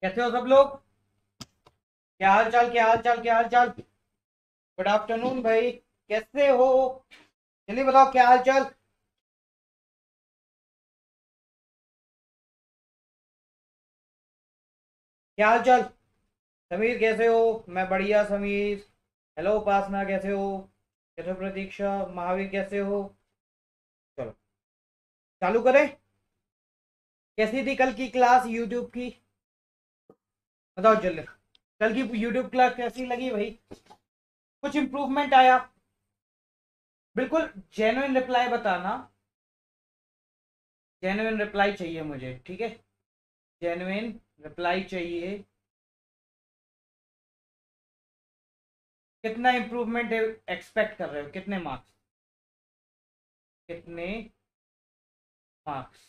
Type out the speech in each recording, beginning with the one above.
कैसे हो सब लोग? क्या हाल चाल, क्या हाल चाल, क्या हाल चाल? गुड आफ्टरनून भाई। कैसे हो? जल्दी बताओ क्या हाल चाल। क्या हाल चाल? समीर कैसे हो? मैं बढ़िया समीर। हेलो उपासना, कैसे हो? कैसे हो प्रतीक्षा? महावीर कैसे हो? चलो चालू करें। कैसी थी कल की क्लास यूट्यूब की? बताओ जल्दी। कल की यूट्यूब क्लास कैसी लगी भाई? कुछ इम्प्रूवमेंट आया? बिल्कुल जेन्युइन रिप्लाई बताना। जेन्युइन रिप्लाई चाहिए मुझे, ठीक है? जेन्युइन रिप्लाई चाहिए। कितना इम्प्रूवमेंट एक्सपेक्ट कर रहे हो? कितने मार्क्स? कितने मार्क्स?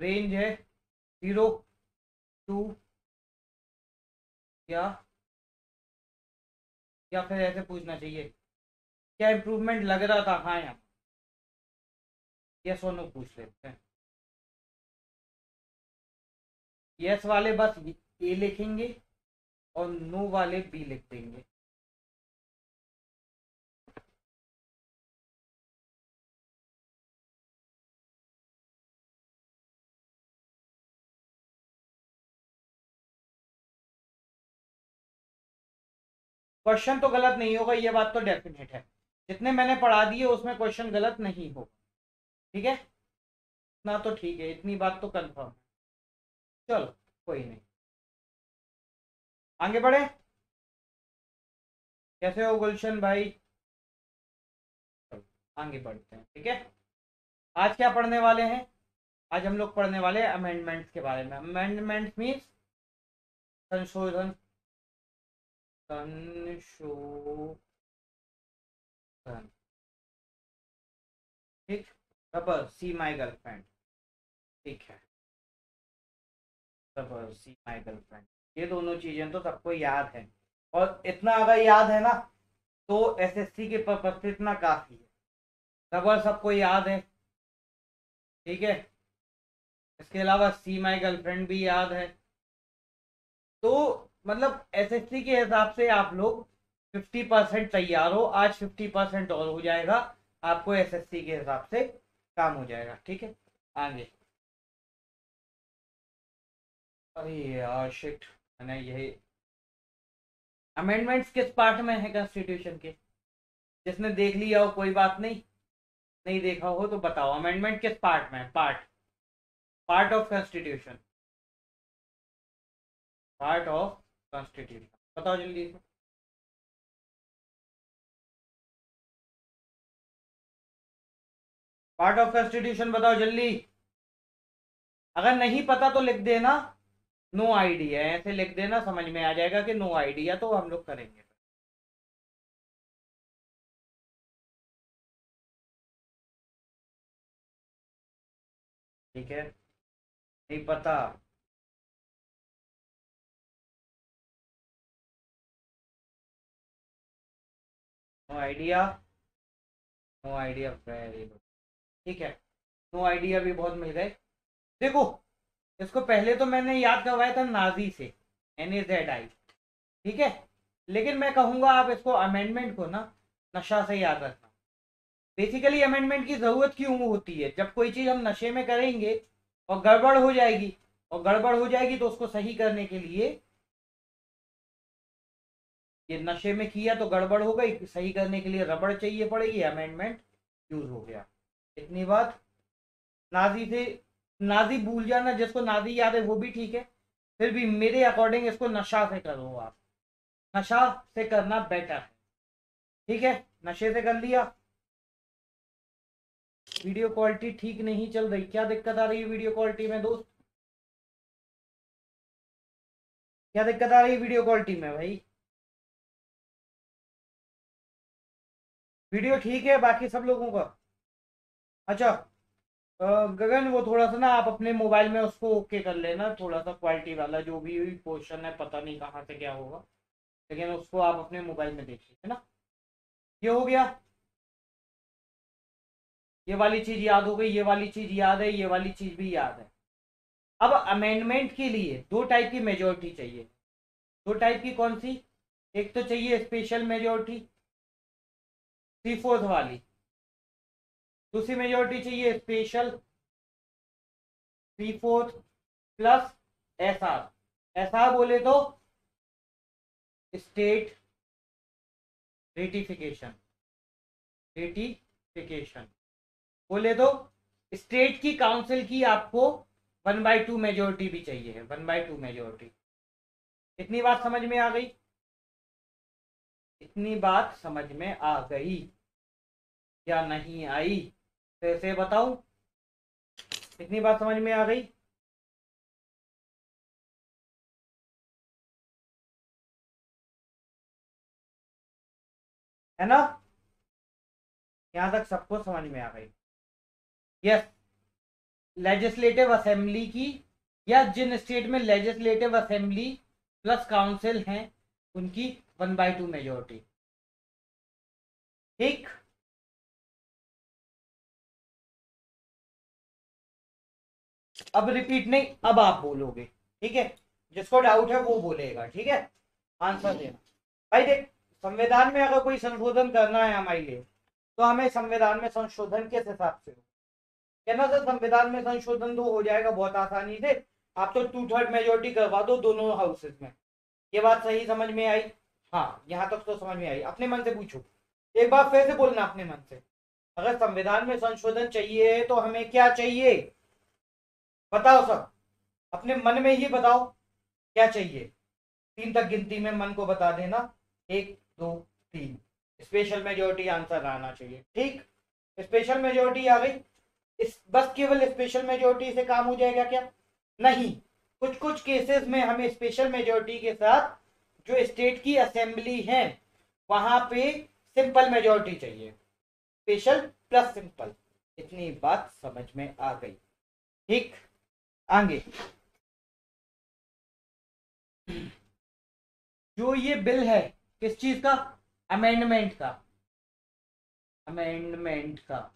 रेंज है 0 2, या फिर ऐसे पूछना चाहिए क्या इम्प्रूवमेंट लग रहा था? हाँ या यस और नो पूछ लेते हैं। यस वाले बस ए लिखेंगे और नो वाले बी लिख देंगे। क्वेश्चन तो गलत नहीं होगा, ये बात तो डेफिनेट है। जितने मैंने पढ़ा दिए उसमें क्वेश्चन गलत नहीं होगा। ठीक है? ना तो ठीक है, इतनी बात तो कंफर्म। चलो कोई नहीं, आगे बढ़े। कैसे हो गुलशन भाई? चलो आगे बढ़ते हैं, ठीक है? आज क्या पढ़ने वाले हैं? आज हम लोग पढ़ने वाले हैं अमेंडमेंट्स के बारे में। अमेंडमेंट मीन्स संशोधन। संशोधन। ठीक। Rubber see my girlfriend. ठीक है। रबर सी माई गर्लफ्रेंड, ये दोनों चीजें तो सबको याद है। और इतना अगर याद है ना, तो एसएससी के पर्पज से इतना काफी है। रबर सबको याद है, ठीक है? इसके अलावा सी माई गर्लफ्रेंड भी याद है। तो मतलब एसएससी के हिसाब से आप लोग 50% तैयार हो। आज 50% और हो जाएगा, आपको एसएससी के हिसाब से काम हो जाएगा, ठीक है? आगे। अरे यार शिट, मैंने यही अमेंडमेंट्स किस पार्ट में है कॉन्स्टिट्यूशन के? जिसने देख लिया हो कोई बात नहीं, नहीं देखा हो तो बताओ अमेंडमेंट किस पार्ट में है? Part, part of constitution, part of constitution, बताओ जल्दी से। पार्ट ऑफ कॉन्स्टिट्यूशन बताओ जल्दी। अगर नहीं पता तो लिख देना नो आइडिया, ऐसे लिख देना, समझ में आ जाएगा कि नो आइडिया, तो हम लोग करेंगे। ठीक है? नहीं पता? No idea. No idea, very good. ठीक है, नो आइडिया भी बहुत मिल गए। देखो, इसको पहले तो मैंने याद करवाया था नाजी से, NAZI, ठीक है? लेकिन मैं कहूंगा आप इसको अमेंडमेंट को ना नशा से याद रखना। बेसिकली अमेंडमेंट की जरूरत क्यों होती है? जब कोई चीज हम नशे में करेंगे और गड़बड़ हो जाएगी, और गड़बड़ हो जाएगी तो उसको सही करने के लिए, ये नशे में किया तो गड़बड़ हो गई, सही करने के लिए रबड़ चाहिए पड़ेगी, अमेंडमेंट यूज हो गया। इतनी बात। नाजी से, नाजी भूल जाना, जिसको नाजी याद है वो भी ठीक है। फिर भी मेरे अकॉर्डिंग इसको नशा से करो आप। नशा से करना बेटर है, ठीक है? नशे से कर लिया। वीडियो क्वालिटी ठीक नहीं चल रही, क्या दिक्कत आ रही है वीडियो क्वालिटी में दोस्त? क्या दिक्कत आ रही है वीडियो क्वालिटी में भाई? वीडियो ठीक है बाकी सब लोगों का? अच्छा। गगन वो थोड़ा सा ना आप अपने मोबाइल में उसको ओके कर लेना, थोड़ा सा क्वालिटी वाला जो भी पोर्शन है, पता नहीं कहाँ से क्या होगा, लेकिन उसको आप अपने मोबाइल में देखिए, है ना? ये हो गया। ये वाली चीज याद हो गई, ये वाली चीज याद है, ये वाली चीज भी याद है। अब अमेंडमेंट के लिए दो टाइप की मेजोरिटी चाहिए। दो टाइप की कौन सी? एक तो चाहिए स्पेशल मेजोरिटी 3/4 वाली, दूसरी मेजोरिटी चाहिए स्पेशल 3/4 प्लस एसआर। एसआर बोले तो स्टेट रेटिफिकेशन, रेटिफिकेशन बोले तो स्टेट की काउंसिल की आपको 1/2 मेजोरिटी भी चाहिए है, 1/2 मेजोरिटी। इतनी बात समझ में आ गई? इतनी बात समझ में आ गई या नहीं आई? कैसे बताऊं? इतनी बात समझ में आ गई? है ना? यहां तक सबको समझ में आ गई? यस। लेजिस्लेटिव असेंबली की, या जिन स्टेट में लेजिस्लेटिव असेंबली प्लस काउंसिल हैं उनकी 1/2 मेजोरिटी। ठीक। अब रिपीट नहीं, अब आप बोलोगे, ठीक है? जिसको डाउट है वो बोलेगा, ठीक है? आंसर देना। भाई देख, संविधान में अगर कोई संशोधन करना है हमारे लिए, तो हमें संविधान में संशोधन किस हिसाब से हो? कहना सर संविधान में संशोधन तो हो जाएगा बहुत आसानी से, आप तो 2/3 मेजोरिटी करवा दो दोनों हाउसेज में। ये बात सही समझ में आई? हाँ, यहाँ तक तो समझ में आई। अपने मन से पूछो, एक बार फिर से बोलना अपने मन से। अगर संविधान में संशोधन चाहिए तो हमें क्या चाहिए? बताओ सब, अपने मन में ही बताओ क्या चाहिए। 3 तक गिनती में मन को बता देना, 1 2 3। स्पेशल मेजोरिटी आंसर आना चाहिए। ठीक, स्पेशल मेजोरिटी आ गई। इस बस केवल स्पेशल मेजोरिटी से काम हो जाएगा क्या? नहीं, कुछ कुछ केसेस में हमें स्पेशल मेजोरिटी के साथ जो स्टेट की असेंबली है वहां पे सिंपल मेजोरिटी चाहिए, स्पेशल प्लस सिंपल। इतनी बात समझ में आ गई? ठीक, आगे। जो ये बिल है किस चीज का? अमेंडमेंट का। अमेंडमेंट का।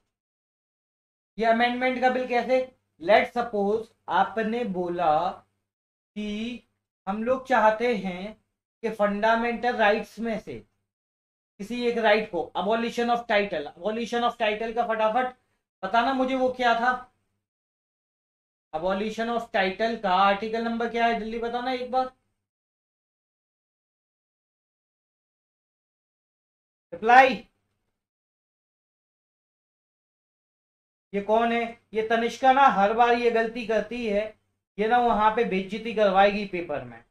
ये अमेंडमेंट का बिल कैसे? लेट सपोज आपने बोला कि हम लोग चाहते हैं कि फंडामेंटल राइट्स में से किसी एक राइट को, abolition of title. Abolition of title का फटाफट बताना मुझे, वो क्या था? अबॉलिशन ऑफ टाइटल का आर्टिकल नंबर क्या है, जल्दी बताना एक बार। रिप्लाई। ये कौन है? ये तनिष्का ना हर बार ये गलती करती है, ये ना वहां पे बेइज्जती करवाएगी पेपर में।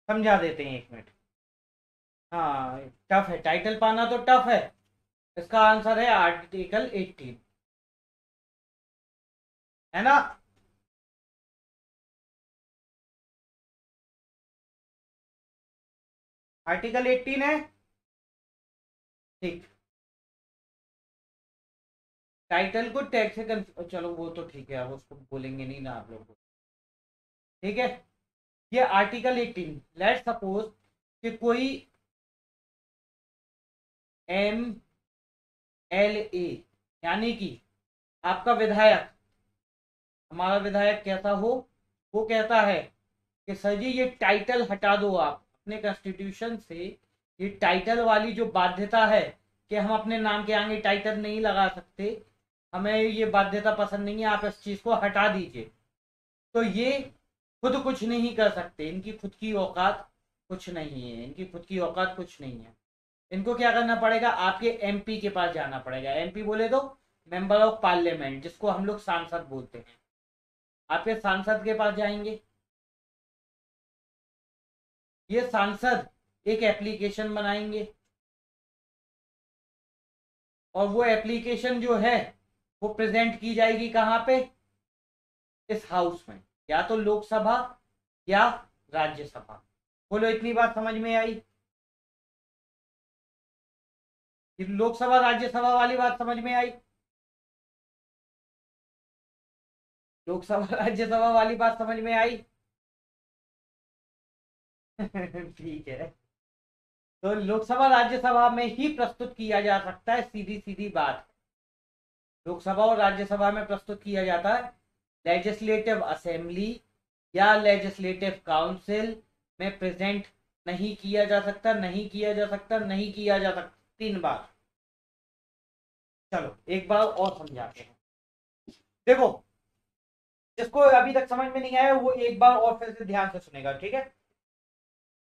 समझा देते हैं, 1 मिनट। हाँ, टफ है, टाइटल पाना तो टफ है। इसका आंसर है आर्टिकल 18, है ना? आर्टिकल 18 है। ठीक, टाइटल को टैग से चलो वो तो ठीक है, अब उसको बोलेंगे नहीं ना आप लोग को। ठीक है, ये आर्टिकल 18, लेट सपोज कि कोई MLA, यानी कि आपका विधायक, हमारा विधायक कैसा हो, वो कहता है कि सर जी ये टाइटल हटा दो, आप अपने कॉन्स्टिट्यूशन से ये टाइटल वाली जो बाध्यता है कि हम अपने नाम के आगे टाइटल नहीं लगा सकते, हमें ये बाध्यता पसंद नहीं है, आप इस चीज को हटा दीजिए। तो ये खुद कुछ नहीं कर सकते, इनकी खुद की औकात कुछ नहीं है, इनकी खुद की औकात कुछ नहीं है। इनको क्या करना पड़ेगा? आपके MP के पास जाना पड़ेगा। MP बोले तो मेंबर ऑफ पार्लियामेंट, जिसको हम लोग सांसद बोलते हैं। आपके सांसद के पास जाएंगे, ये सांसद एक एप्लीकेशन बनाएंगे, और वो एप्लीकेशन जो है वो प्रेजेंट की जाएगी कहाँ पे? इस हाउस में, या तो लोकसभा या राज्यसभा। बोलो, इतनी बात समझ में आई? ये लोकसभा राज्यसभा वाली बात समझ में आई? लोकसभा राज्यसभा वाली बात समझ में आई? ठीक है, तो लोकसभा राज्यसभा में ही प्रस्तुत किया जा सकता है, सीधी सीधी बात। लोकसभा और राज्यसभा में प्रस्तुत किया जाता है। लेजिस्लेटिव असेंबली या लेजिस्लेटिव काउंसिल में प्रेजेंट नहीं किया जा सकता, नहीं किया जा सकता, नहीं किया जा सकता, 3 बार। चलो एक बार और समझाते हैं। देखो, जिसको अभी तक समझ में नहीं आया वो एक बार और फिर से ध्यान से सुनेगा, ठीक है।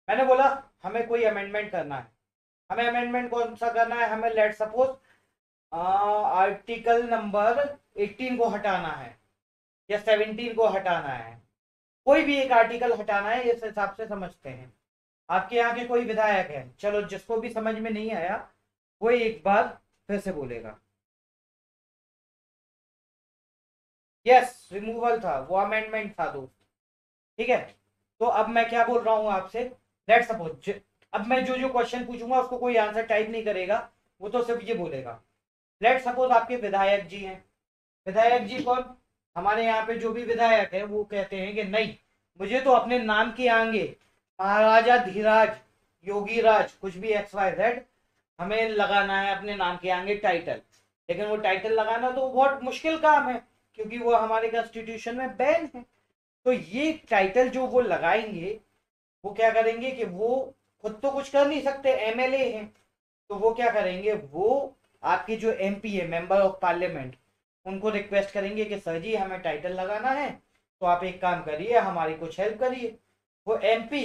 मैंने बोला हमें कोई अमेंडमेंट करना है। हमें अमेंडमेंट कौन सा करना है? हमें लेट सपोज आर्टिकल नंबर 18 को हटाना है या 17 को हटाना है, कोई भी एक आर्टिकल हटाना है, इस हिसाब से समझते हैं। आपके यहाँ के कोई विधायक है, चलो जिसको भी समझ में नहीं आया वो एक बार फिर से बोलेगा। यस, रिमूवल था, वो अमेंडमेंट था दोस्त, ठीक है। तो अब मैं क्या बोल रहा हूं आपसे, लेट सपोज अब मैं जो जो क्वेश्चन पूछूंगा उसको कोई आंसर टाइप नहीं करेगा, वो तो सिर्फ ये बोलेगा। लेट सपोज आपके विधायक जी हैं। विधायक जी कौन? हमारे यहाँ पे जो भी विधायक है वो कहते हैं कि नहीं, मुझे तो अपने नाम के आगे महाराजा धीराज, योगी राज, कुछ भी XYZ हमें लगाना है अपने नाम के आगे टाइटल। लेकिन वो टाइटल लगाना तो बहुत मुश्किल काम है क्योंकि वो हमारे कॉन्स्टिट्यूशन में बैन है। तो ये टाइटल जो वो लगाएंगे, वो क्या करेंगे कि वो खुद तो कुछ कर नहीं सकते, MLA हैं, तो वो क्या करेंगे, वो आपके जो MP है, मेंबर ऑफ पार्लियामेंट, उनको रिक्वेस्ट करेंगे कि सर जी हमें टाइटल लगाना है, तो आप एक काम करिए, हमारी कुछ हेल्प करिए। वो MP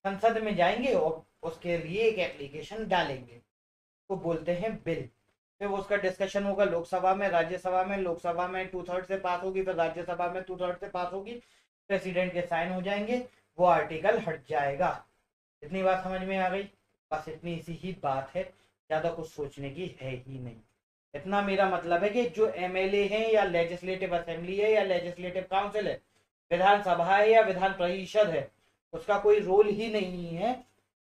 संसद में जाएंगे और उसके लिए एक एप्लीकेशन डालेंगे, तो बोलते हैं बिल। फिर उसका डिस्कशन होगा लोकसभा में, राज्यसभा में। लोकसभा में 2/3 से पास होगी, फिर राज्यसभा में 2/3 से पास होगी, प्रेसिडेंट के साइन हो जाएंगे, वो आर्टिकल हट जाएगा। इतनी बात समझ में आ गई? बस इतनी सी ही बात है, ज्यादा कुछ सोचने की है ही नहीं। इतना मेरा मतलब है कि जो MLA है या लेजिस्लेटिव असेंबली है या लेजिस्लेटिव काउंसिल है, विधानसभा है या विधान परिषद है, उसका कोई रोल ही नहीं है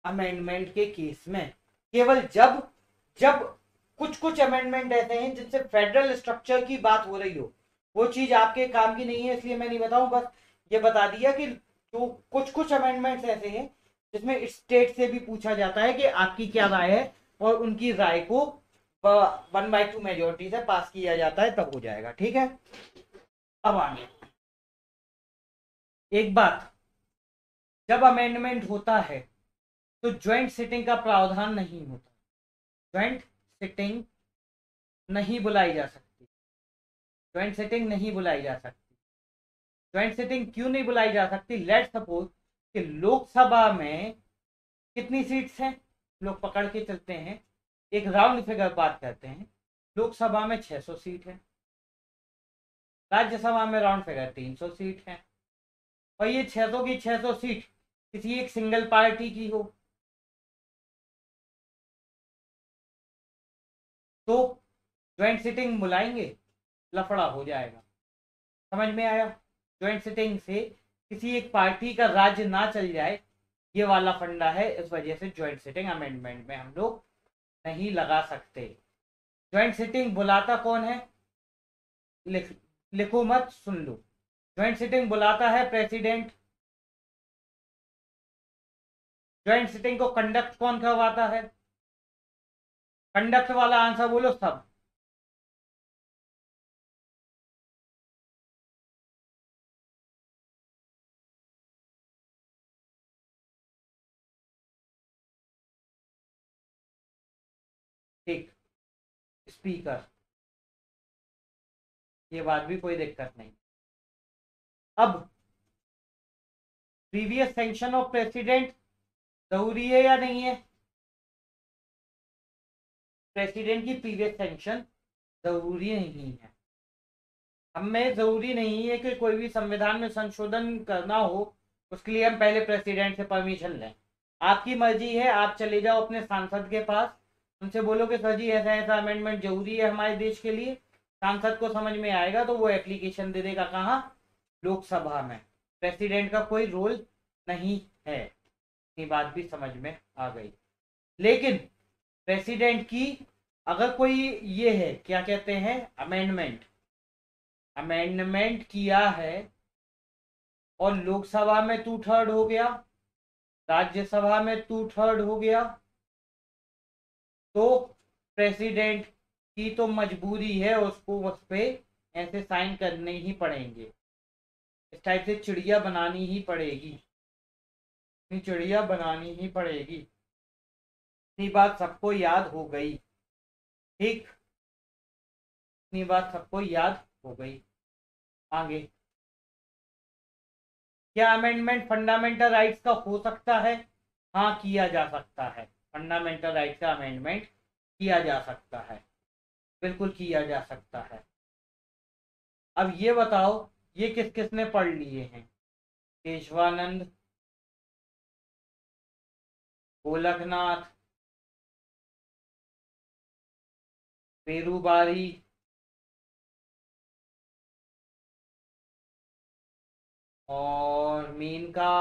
अमेंडमेंट के केस में। केवल जब जब कुछ कुछ अमेंडमेंट ऐसे हैं जिनसे फेडरल स्ट्रक्चर की बात हो रही हो, वो चीज आपके काम की नहीं है, इसलिए मैं नहीं बताऊं, बस ये बता दिया कि जो कुछ कुछ अमेंडमेंट्स ऐसे हैं जिसमें स्टेट से भी पूछा जाता है कि आपकी क्या राय है, और उनकी राय को 1/2 मेजोरिटी से पास किया जाता है, तब हो जाएगा, ठीक है। अब आगे एक बात, जब अमेंडमेंट होता है तो ज्वाइंट सिटिंग का प्रावधान नहीं होता। ज्वाइंट सिटिंग नहीं बुलाई जा सकती, ज्वाइंट सिटिंग नहीं बुलाई जा सकती। ज्वाइंट सिटिंग क्यों नहीं बुलाई जा सकती? लेट सपोज कि लोकसभा में कितनी सीट्स हैं, लोग पकड़ के चलते हैं, एक राउंड फिगर बात करते हैं, लोकसभा में 600 सीट है, राज्यसभा में राउंड फिगर 300 सीट है, और ये 600 की 600 सीट किसी एक सिंगल पार्टी की हो, तो ज्वाइंट सिटिंग बुलाएंगे, लफड़ा हो जाएगा। समझ में आया? ज्वाइंट सिटिंग से किसी एक पार्टी का राज्य ना चल जाए, ये वाला फंडा है, इस वजह से ज्वाइंट सिटिंग अमेंडमेंट में हम लोग नहीं लगा सकते। ज्वाइंट सिटिंग बुलाता कौन है? लिखो मत, सुन लो। ज्वाइंट सिटिंग बुलाता है प्रेसिडेंट। ज्वाइंट सिटिंग को कंडक्ट कौन करवाता है? कंडक्ट वाला आंसर बोलो सब। ठीक, स्पीकर। ये बात भी कोई दिक्कत नहीं। अब प्रीवियस सैंक्शन ऑफ प्रेसिडेंट जरूरी है या नहीं है? प्रेसिडेंट की प्रीवियस सैंक्शन जरूरी नहीं है। हमें जरूरी नहीं है कि कोई भी संविधान में संशोधन करना हो उसके लिए हम पहले प्रेसिडेंट से परमिशन लें। आपकी मर्जी है, आप चले जाओ अपने सांसद के पास, उनसे बोलो कि सर जी ऐसा ऐसा अमेंडमेंट जरूरी है हमारे देश के लिए। सांसद को समझ में आएगा तो वो एप्लीकेशन दे देगा, कहाँ? लोकसभा में। प्रेसिडेंट का कोई रोल नहीं है। ये बात भी समझ में आ गई। लेकिन प्रेसिडेंट की अगर कोई ये है, क्या कहते हैं, अमेंडमेंट, अमेंडमेंट किया है और लोकसभा में 2/3 हो गया, राज्यसभा में 2/3 हो गया, तो प्रेसिडेंट की तो मजबूरी है, उसको उस पे ऐसे साइन करने ही पड़ेंगे। इस टाइप से चिड़िया बनानी ही पड़ेगी, चिड़िया बनानी ही पड़ेगी। इतनी बात सबको याद हो गई, ठीक, इतनी बात सबको याद हो गई। आगे, क्या अमेंडमेंट फंडामेंटल राइट्स का हो सकता है? हाँ, किया जा सकता है। फंडामेंटल राइट्स का अमेंडमेंट किया जा सकता है, बिल्कुल किया जा सकता है। अब ये बताओ, ये किस किस ने पढ़ लिए हैं? केशवानंद, गोलकनाथ, पेरूबारी, और मीनका।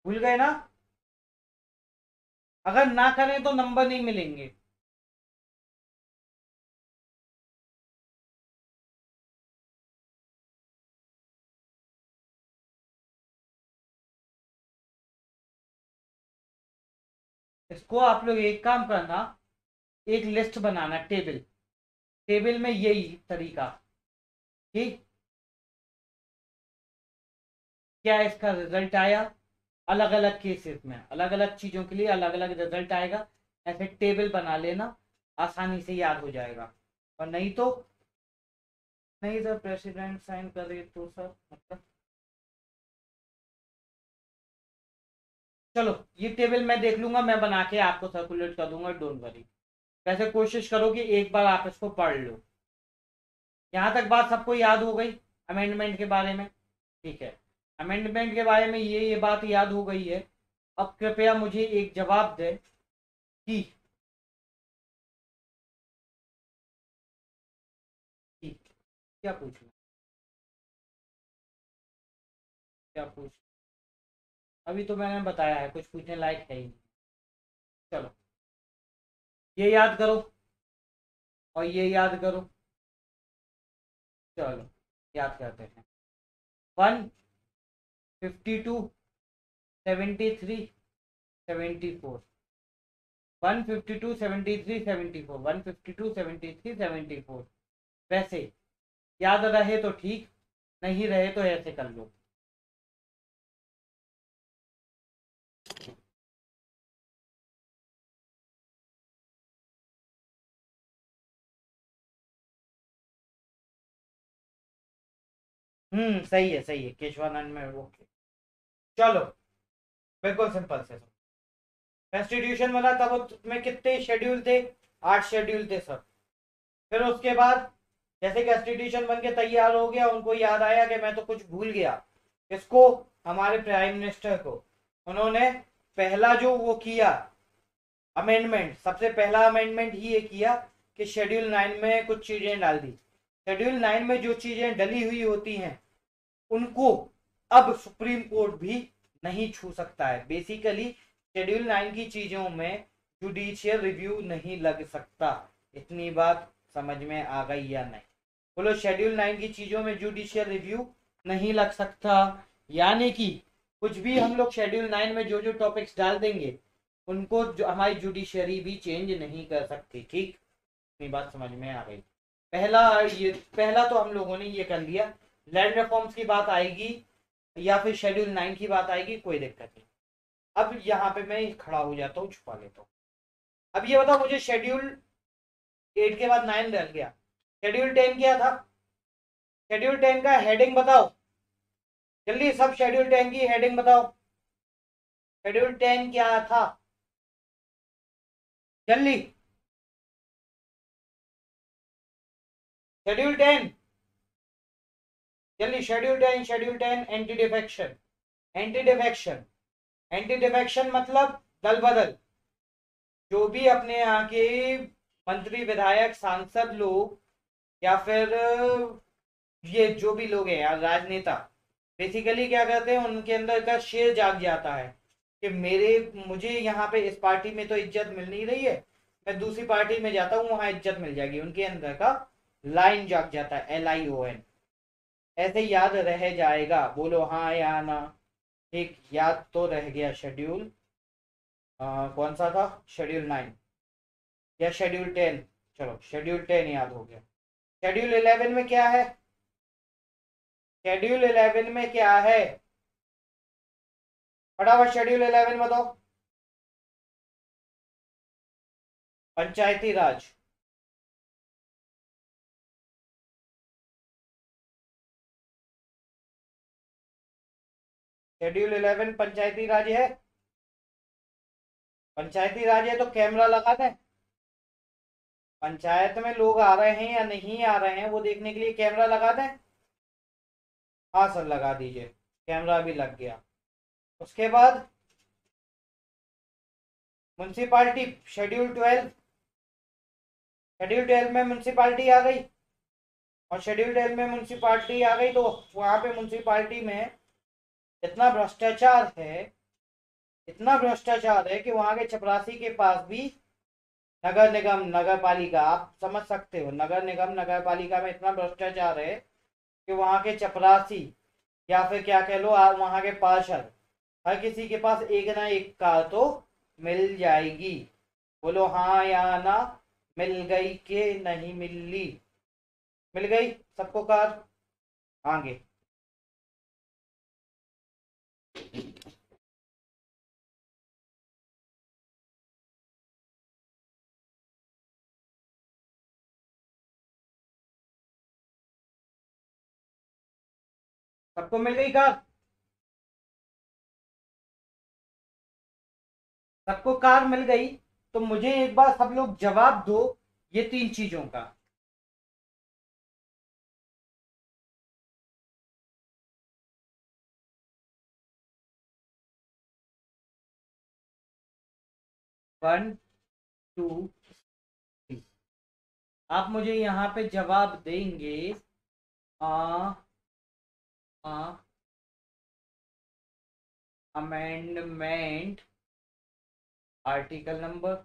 भूल गए ना? अगर ना करें तो नंबर नहीं मिलेंगे। इसको आप लोग एक काम करना, एक लिस्ट बनाना, टेबल, टेबल में यही तरीका, ठीक। क्या इसका रिजल्ट आया? अलग अलग केसेस में अलग अलग चीजों के लिए अलग अलग रिजल्ट आएगा। ऐसे टेबल बना लेना, आसानी से याद हो जाएगा। और नहीं तो नहीं सर, प्रेसिडेंट साइन करे तो सर मतलब, चलो ये टेबल मैं देख लूंगा, मैं बना के आपको सर्कुलेट कर दूंगा, डोंट वरी। वैसे कोशिश करो कि एक बार आप इसको पढ़ लो। यहाँ तक बात सबको याद हो गई अमेंडमेंट के बारे में? ठीक है, अमेंडमेंट के बारे में ये बात याद हो गई है। अब कृपया मुझे एक जवाब दें कि क्या पूछना, क्या पूछ, अभी तो मैंने बताया है, कुछ पूछने लायक है ही नहीं। चलो, ये याद करो और ये याद करो। चलो याद करते हैं। 152, 73, 74, 152, 73, 74, 152, 73, 74। वैसे याद रहे तो ठीक, नहीं रहे तो ऐसे कर लो। सही है, सही है, केशवानंद में वो। चलो, बिल्कुल सिंपल से। कॉन्स्टिट्यूशन बना तब उसमें कितने शेड्यूल थे? 8 शेड्यूल थे सब। फिर उसके बाद जैसे कॉन्स्टिट्यूशन बन के तैयार हो गया, उनको याद आया कि मैं तो कुछ भूल गया। इसको, हमारे प्राइम मिनिस्टर को, उन्होंने पहला जो वो किया अमेंडमेंट, सबसे पहला अमेंडमेंट ही ये किया कि शेड्यूल 9 में कुछ चीजें डाल दी। शेड्यूल 9 में जो चीजें डली हुई होती हैं उनको अब सुप्रीम कोर्ट भी नहीं छू सकता है। बेसिकली शेड्यूल 9 की चीजों में जुडिशियल रिव्यू नहीं लग सकता। इतनी बात समझ में आ गई या नहीं? बोलो, शेड्यूल 9 की चीजों में जुडिशियल रिव्यू नहीं लग सकता, यानी कि कुछ भी हम लोग शेड्यूल 9 में जो जो टॉपिक्स डाल देंगे उनको जो हमारी जुडिशरी भी चेंज नहीं कर सकती, ठीक। इतनी बात समझ में आ गई। पहला तो हम लोगों ने ये कर लिया। लैंड रिफॉर्म्स की बात आएगी या फिर शेड्यूल 9 की बात आएगी, कोई दिक्कत नहीं। अब यहाँ पे मैं खड़ा हो जाता हूँ, छुपा लेता हूँ। अब ये बताओ मुझे, शेड्यूल 8 के बाद 9 रह गया, शेड्यूल 10 क्या था? शेड्यूल 10 का हेडिंग बताओ जल्दी, सब शेड्यूल 10 की हेडिंग बताओ। शेड्यूल 10 क्या था? जल्दी, शेड्यूल 10 जल्दी, schedule 10 anti defection. Anti defection, anti defection मतलब दल बदल। जो भी अपने यहाँ के मंत्री, विधायक, सांसद लोग, या फिर ये जो भी लोग हैं यार, राजनेता, बेसिकली क्या करते हैं, उनके अंदर का शेर जाग जाता है कि मुझे यहाँ पे इस पार्टी में तो इज्जत मिल नहीं रही है, मैं दूसरी पार्टी में जाता हूँ, वहां इज्जत मिल जाएगी। उनके अंदर का लाइन जाग जाता है, LION। ऐसे याद रह जाएगा, बोलो हाँ या ना? एक याद तो रह गया शेड्यूल, कौन सा था, शेड्यूल 9 या शेड्यूल 10। चलो शेड्यूल 10 याद हो गया। शेड्यूल 11 में क्या है, शेड्यूल 11 में क्या है, फटाफट शेड्यूल 11 बताओ। पंचायती राज। शेड्यूल 11 पंचायती राज है, पंचायती राज है तो कैमरा लगा दें। पंचायत में लोग आ रहे हैं या नहीं आ रहे हैं वो देखने के लिए कैमरा लगा दें। हाँ सर लगा दीजिए, कैमरा भी लग गया। उसके बाद म्यूनसिपालिटी, शेड्यूल 12, शेड्यूल 12 में म्यूनसिपालिटी आ गई, और शेड्यूल 12 में म्यूनसिपालिटी आ गई तो वहां पे म्यूनसिपालिटी में इतना भ्रष्टाचार है, इतना भ्रष्टाचार है कि वहां के चपरासी के पास भी नगर निगम, नगर पालिका, आप समझ सकते हो, नगर निगम नगर पालिका में इतना भ्रष्टाचार है कि वहां के चपरासी या फिर क्या कह लो वहां के पार्षद, हर किसी के पास एक ना एक कार तो मिल जाएगी। बोलो हाँ या ना, मिल गई के नहीं मिली, मिल गई सबको कार। आगे सबको मिल गई कार, सबको कार मिल गई। तो मुझे एक बार सब लोग जवाब दो ये तीन चीजों का। One, two, three. आप मुझे यहाँ पे जवाब देंगे। आ आ अमेंडमेंट आर्टिकल नंबर।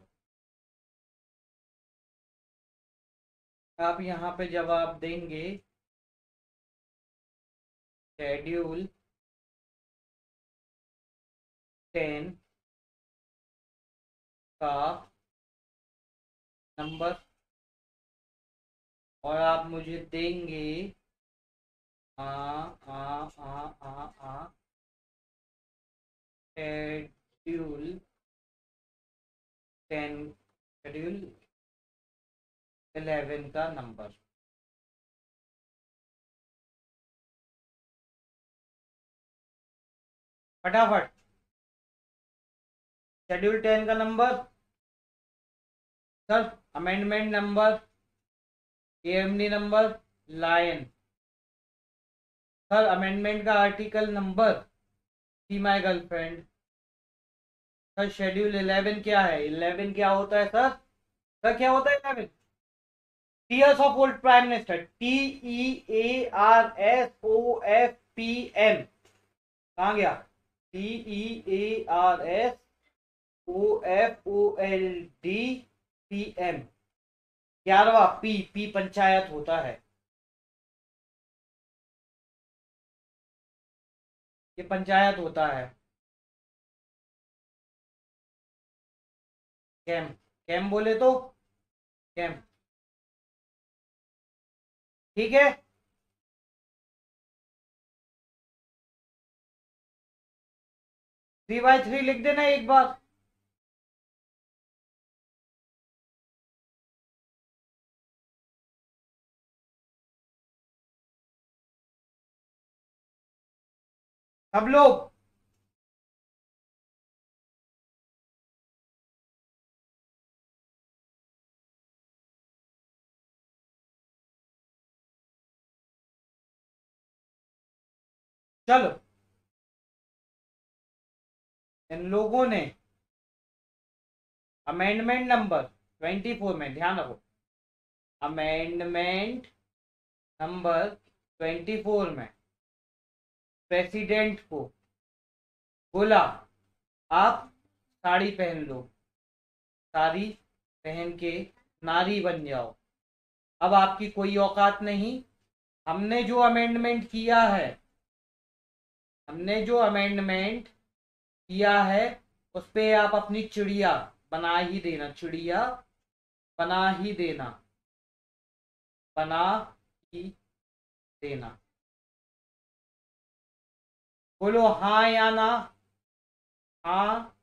आप यहाँ पे जवाब देंगे शेड्यूल 10 का नंबर, और आप मुझे देंगे आ आ आ आ आ शेड्यूल 10, शेड्यूल 11 का नंबर। फटाफट शेड्यूल 10 का number sir, amendment number, AMD number, lion. Sir amendment का article number, see my girlfriend. Sir schedule 11 क्या है, 11 क्या होता है सर, सर क्या होता है 11? Tears of old prime minister, TEARSOFPM। कहाँ गया, TEARSOFOLDPM। 11वां पी, पी पंचायत होता है, ये पंचायत होता है। कैम, कैम बोले तो कैम, ठीक है। 3/3 लिख देना एक बार। सब लोग चलो, इन लोगों ने अमेंडमेंट नंबर 24 में, ध्यान रखो, अमेंडमेंट नंबर 24 में प्रेसिडेंट को बोला आप साड़ी पहन लो, साड़ी पहन के नारी बन जाओ। अब आपकी कोई औकात नहीं, हमने जो अमेंडमेंट किया है हमने जो अमेंडमेंट किया है उस पे आप अपनी चिड़िया बना ही देना, चिड़िया बना ही देना, बना ही देना। बोलो हाँ या ना, हाँ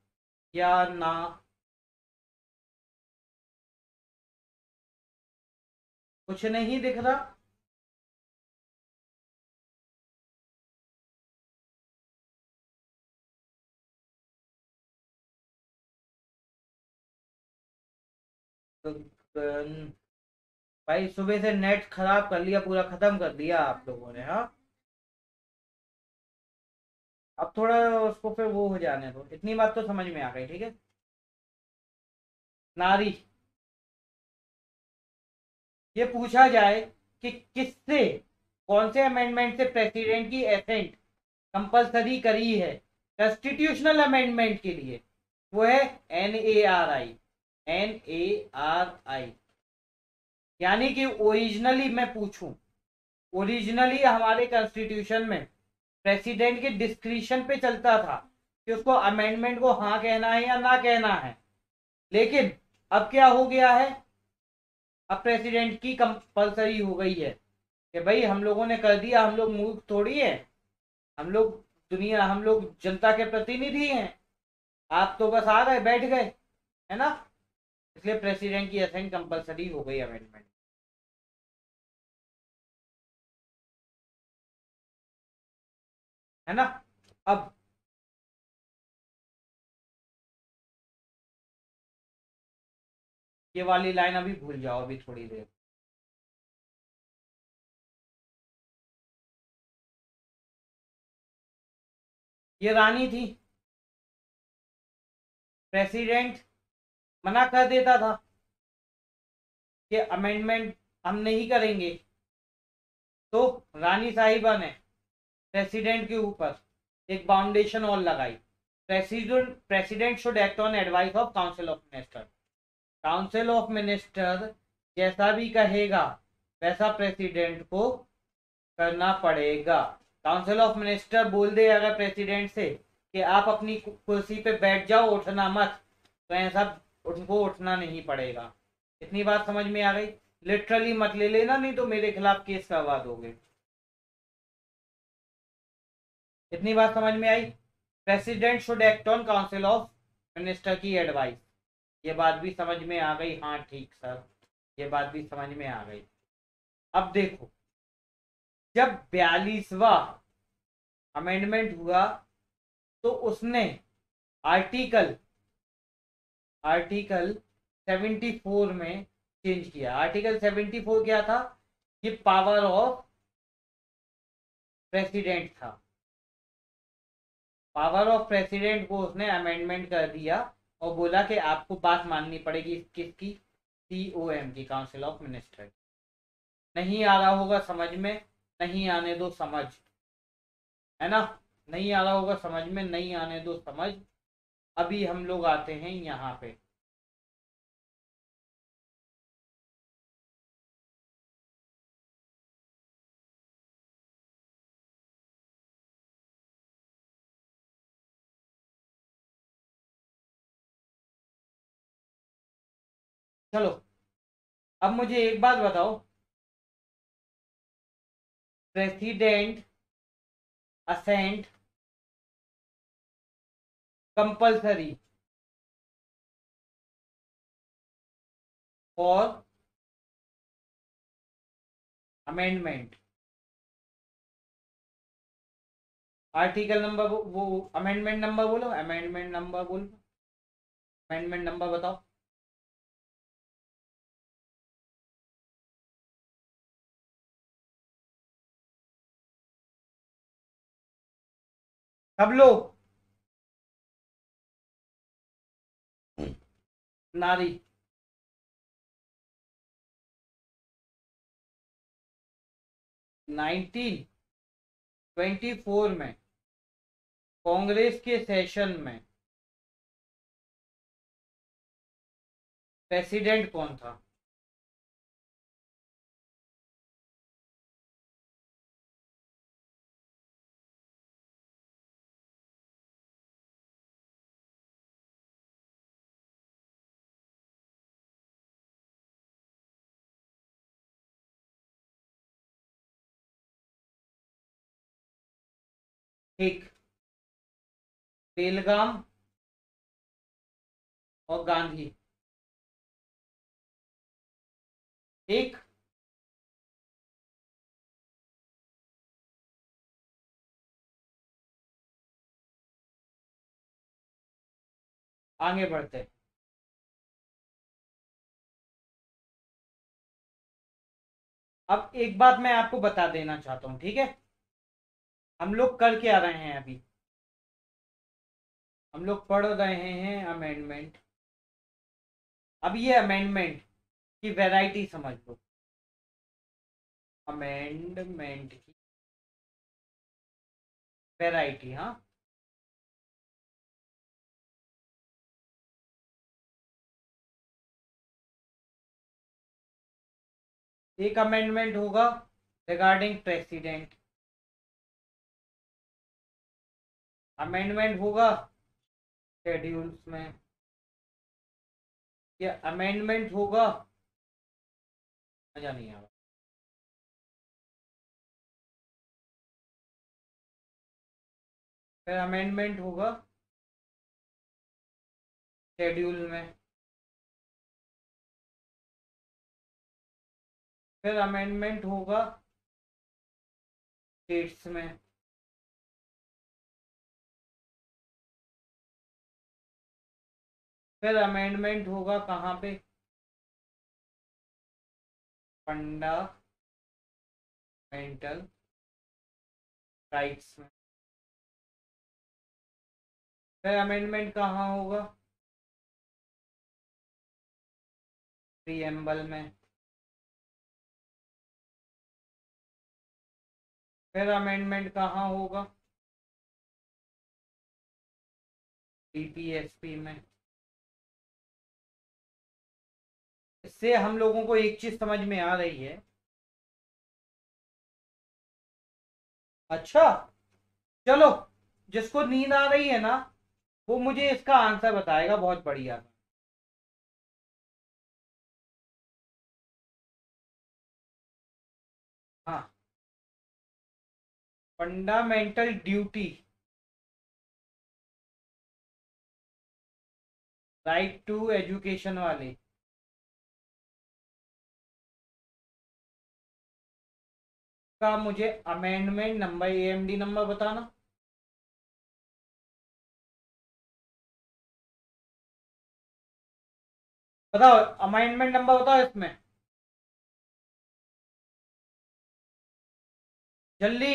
या ना। कुछ नहीं दिख रहा? तो भाई सुबह से नेट खराब कर लिया, पूरा खत्म कर दिया आप लोगों ने। हाँ, अब थोड़ा उसको फिर वो हो जाने दो, इतनी बात तो समझ में आ गई, ठीक है। नारी, ये पूछा जाए कि किससे, कौन से अमेंडमेंट से प्रेसिडेंट की एसेंट कंपलसरी करी है कॉन्स्टिट्यूशनल अमेंडमेंट के लिए, वो है NARI। NARI यानी कि ओरिजिनली मैं पूछूं, ओरिजिनली हमारे कॉन्स्टिट्यूशन में प्रेसिडेंट के डिस्क्रिशन पे चलता था कि उसको अमेंडमेंट को हाँ कहना है या ना कहना है। लेकिन अब क्या हो गया है, अब प्रेसिडेंट की कंपलसरी हो गई है कि भाई हम लोगों ने कर दिया, हम लोग मूर्ख थोड़ी है, हम लोग दुनिया, हम लोग जनता के प्रतिनिधि हैं। आप तो बस आ गए बैठ गए, है ना। इसलिए प्रेसिडेंट की असेंट कंपलसरी हो गई अमेंडमेंट, है ना। अब ये वाली लाइन अभी भूल जाओ, अभी थोड़ी देर। ये रानी थी, प्रेसिडेंट मना कर देता था कि अमेंडमेंट हम नहीं करेंगे, तो रानी साहिबा ने प्रेसिडेंट के ऊपर एक फाउंडेशन और लगाई। President should act on advice of council of minister. Council of minister जैसा भी कहेगा वैसा प्रेसिडेंट को करना पड़ेगा। काउंसिल ऑफ मिनिस्टर बोल दे अगर प्रेसिडेंट से कि आप अपनी कुर्सी पे बैठ जाओ, उठना मत, तो ऐसा उनको उठना नहीं पड़ेगा। इतनी बात समझ में आ गई? लिटरली मत ले लेना, नहीं तो मेरे खिलाफ केस करवा दोगे। इतनी बात समझ में आई? President should act on council of minister की एडवाइस। ये बात भी समझ में आ गई? हाँ ठीक सर, ये बात भी समझ में आ गई। अब देखो, जब 42वां अमेंडमेंट हुआ तो उसने आर्टिकल आर्टिकल 74 में चेंज किया। आर्टिकल 74 क्या था? ये पावर ऑफ प्रेसिडेंट था। पावर ऑफ प्रेसिडेंट को उसने अमेंडमेंट कर दिया और बोला कि आपको बात माननी पड़ेगी किसकी? COM की, काउंसिल ऑफ मिनिस्टर। नहीं आ रहा होगा समझ में, नहीं आने दो समझ, है ना। नहीं आ रहा होगा समझ में, नहीं आने दो समझ। अभी हम लोग आते हैं यहाँ पे। चलो, अब मुझे एक बात बताओ, president assent compulsory for amendment. Article number, वो अमेंडमेंट नंबर बोलो, अमेंडमेंट नंबर बोलो, अमेंडमेंट नंबर बताओ। सब लोग, नारी। 1924 में कांग्रेस के सेशन में प्रेसिडेंट कौन था? ठीक। बेलगाम और गांधी। ठीक। आगे बढ़ते हैं। अब एक बात मैं आपको बता देना चाहता हूं, ठीक है। हम लोग कर क्या रहे हैं अभी? हम लोग पढ़ रहे हैं अमेंडमेंट। अब ये अमेंडमेंट की वैरायटी समझ लो। अमेंडमेंट की वैरायटी, हाँ। एक अमेंडमेंट होगा रिगार्डिंग प्रेसिडेंट। अमेंडमेंट होगा शेड्यूल्स में। ये अमेंडमेंट होगा, मजा नहीं आ रहा। फिर अमेंडमेंट होगा शेड्यूल में। फिर अमेंडमेंट होगा स्टेट्स में। फिर अमेंडमेंट होगा कहाँ पे? फंडामेंटल राइट्स में। फिर अमेंडमेंट कहाँ होगा? प्रीएम्बल में। फिर अमेंडमेंट कहाँ होगा? डीपीएसपी में। इससे हम लोगों को एक चीज समझ में आ रही है। अच्छा, चलो, जिसको नींद आ रही है ना, वो मुझे इसका आंसर बताएगा, बहुत बढ़िया। हाँ, fundamental duty, right to education वाले का मुझे अमेंडमेंट नंबर, एएमडी नंबर बताना। बताओ, अमेंडमेंट नंबर बताओ इसमें, जल्दी।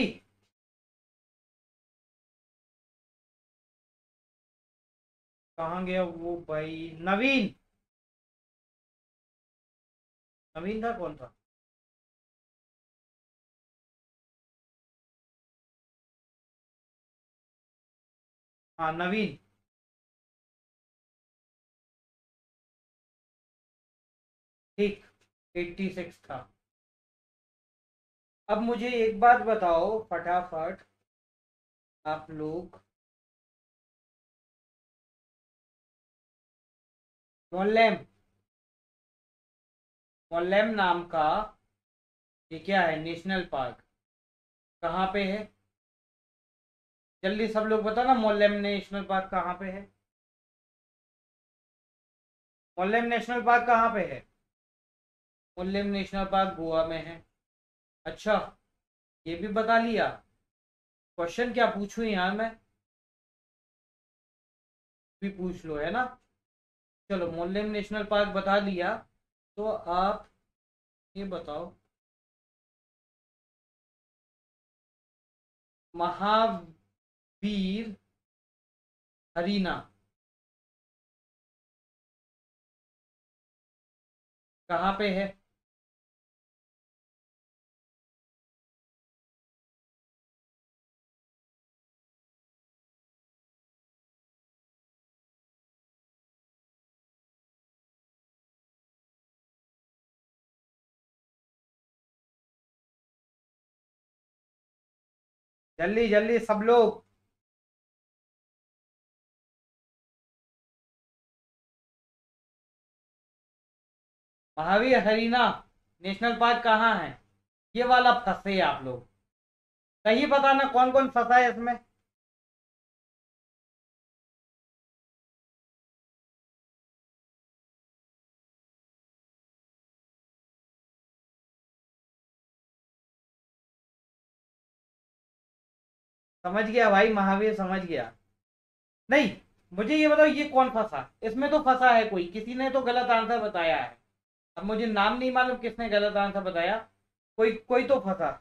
कहाँ गया वो भाई? नवीन। नवीन था, कौन था? हाँ, नवीन। ठीक, 86 था। अब मुझे एक बात बताओ फटाफट, आप लोग मोलेम, मोलेम नाम का, ये क्या है, नेशनल पार्क कहाँ पे है? जल्दी सब लोग बताओ ना, मोलेम नेशनल पार्क कहाँ पे है? मोलेम नेशनल पार्क कहाँ पे है? मोलेम नेशनल पार्क गोवा में है। अच्छा, ये भी बता लिया। क्वेश्चन क्या पूछूं यार मैं, भी पूछ लो, है ना। चलो, मोलेम नेशनल पार्क बता दिया। तो आप ये बताओ, महावीर हरीना कहाँ पे है? जल्दी जल्दी सब लोग। महावीर हरीना नेशनल पार्क कहाँ है? ये वाला फंसे आप लोग। सही बताना कौन कौन फंसा है इसमें। समझ गया भाई, महावीर समझ गया। नहीं, मुझे ये बताओ ये कौन फंसा, इसमें तो फंसा है कोई, किसी ने तो गलत आंसर बताया है। अब मुझे नाम नहीं मालूम किसने गलत आंसर बताया, कोई कोई तो फंसा।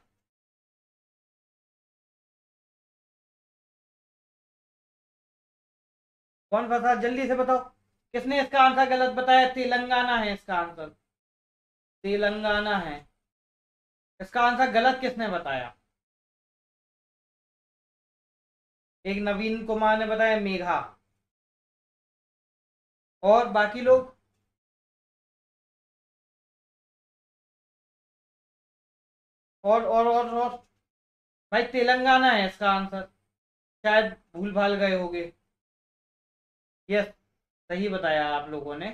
कौन फंसा जल्दी से बताओ, किसने इसका आंसर गलत बताया? तेलंगाना है इसका आंसर, तेलंगाना है इसका आंसर। गलत किसने बताया? एक नवीन कुमार ने बताया मेघा, और बाकी लोग? और भाई तेलंगाना है इसका आंसर, शायद भूल भाल गए होगे। यस, सही बताया आप लोगों ने।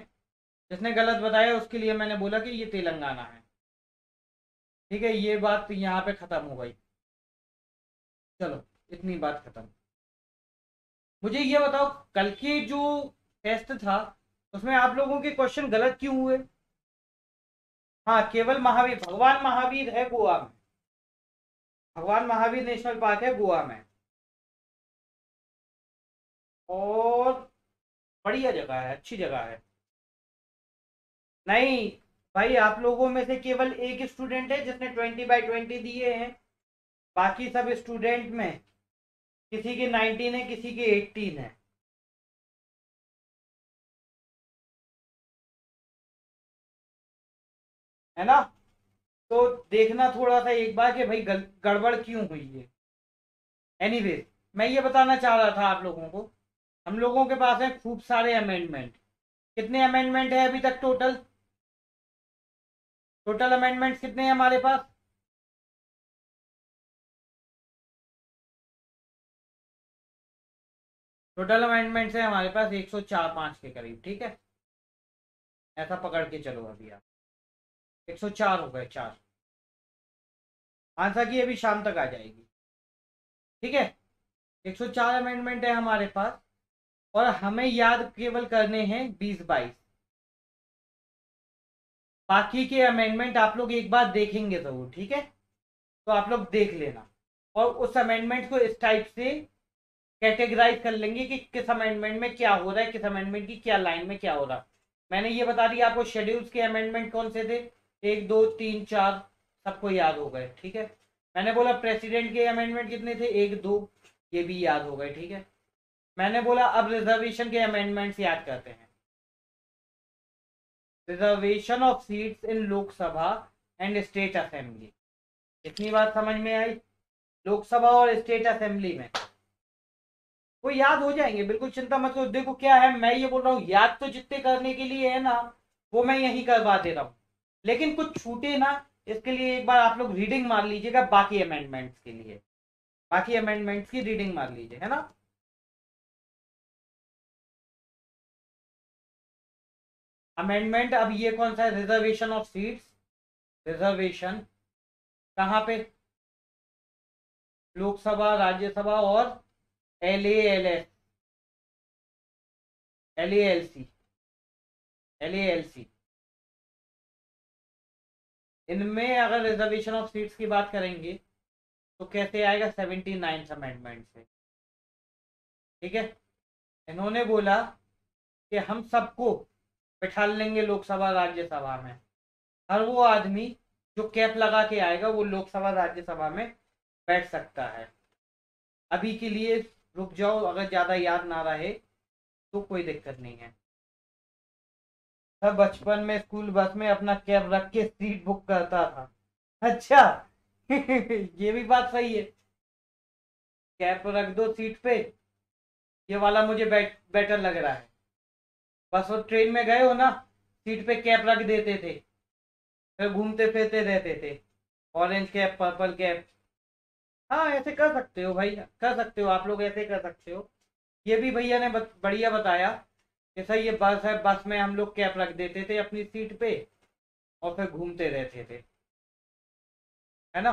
जिसने गलत बताया उसके लिए मैंने बोला कि ये तेलंगाना है। ठीक है, ये बात यहाँ पे खत्म हो गई। चलो, इतनी बात खत्म। मुझे ये बताओ, कल के जो टेस्ट था उसमें आप लोगों के क्वेश्चन गलत क्यों हुए? हाँ, केवल महावीर, भगवान महावीर है गोवा में, भगवान महावीर नेशनल पार्क है गोवा में, और बढ़िया जगह है, अच्छी जगह है। नहीं भाई, आप लोगों में से केवल एक स्टूडेंट है जिसने 20/20 दिए हैं, बाकी सब स्टूडेंट में किसी के 19 है, किसी के 18 है। है ना? तो देखना थोड़ा सा एक बार कि भाई गड़बड़ क्यों हुई है। एनीवेज, मैं ये बताना चाह रहा था आप लोगों को, हम लोगों के पास है खूब सारे अमेंडमेंट। कितने अमेंडमेंट है अभी तक टोटल? टोटल अमेंडमेंट्स कितने हैं हमारे पास? टोटल अमेंडमेंट्स है हमारे पास 104-5 के करीब, ठीक है? ऐसा पकड़ के चलो अभी आप, 104 हो गए, 4। आंसर की अभी शाम तक आ जाएगी, ठीक है? 104 अमेंडमेंट है हमारे पास, और हमें याद केवल करने हैं 20-22। बाकी के अमेंडमेंट आप लोग एक बार देखेंगे जरूर, ठीक है? तो आप लोग देख लेना, और उस अमेंडमेंट को इस टाइप से कैटेगराइज कर लेंगे कि किस अमेंडमेंट में क्या हो रहा है, किस अमेंडमेंट की क्या लाइन में क्या हो रहा है। मैंने ये बता दिया आपको, शेड्यूल्स के अमेंडमेंट कौन से थे, 1, 2, 3, 4, सबको याद हो गए, ठीक है? मैंने बोला प्रेसिडेंट के अमेंडमेंट कितने थे, 1, 2, ये भी याद हो गए, ठीक है? मैंने बोला अब रिजर्वेशन के अमेंडमेंट्स याद करते हैं। Reservation of seats in Lok Sabha and state assembly, इतनी बात समझ में आई? लोकसभा और स्टेट असेंबली में वो याद हो जाएंगे, बिल्कुल चिंता मत करो। देखो क्या है, मैं ये बोल रहा हूँ, याद तो जितने करने के लिए है ना, वो मैं यही करवा दे रहा हूँ, लेकिन कुछ छूटे ना, इसके लिए एक बार आप लोग रीडिंग मार लीजिएगा बाकी अमेंडमेंट्स के लिए, बाकी अमेंडमेंट्स की रीडिंग मार लीजिए, है ना? अमेंडमेंट, अब ये कौन सा है? रिजर्वेशन ऑफ सीट्स, रिजर्वेशन कहाँ पे? लोकसभा, राज्यसभा और LALS, LALC, LALC, इनमें अगर रिजर्वेशन ऑफ सीट्स की बात करेंगे तो कैसे आएगा? 79 अमेंडमेंट से, ठीक है? इन्होंने बोला कि हम सबको बिठा लेंगे लोकसभा राज्यसभा में, हर वो आदमी जो कैप लगा के आएगा वो लोकसभा राज्यसभा में बैठ सकता है। अभी के लिए रुक जाओ, अगर ज़्यादा याद ना रहे तो कोई दिक्कत नहीं है। मैं बचपन में स्कूल बस में अपना कैब रख के सीट बुक करता था। अच्छा ये भी बात सही है, कैब रख दो सीट पे, ये वाला मुझे बेटर लग रहा है। बस वो ट्रेन में गए हो ना, सीट पे कैप रख देते थे, फिर घूमते फिरते रहते थे, ऑरेंज कैप, पर्पल कैप। हाँ, ऐसे कर सकते हो भाई, कर सकते हो आप लोग, ऐसे कर सकते हो। ये भी भैया ने बढ़िया बताया कि सही, ये बस है, बस में हम लोग कैप रख देते थे अपनी सीट पे और फिर घूमते रहते थे, है ना?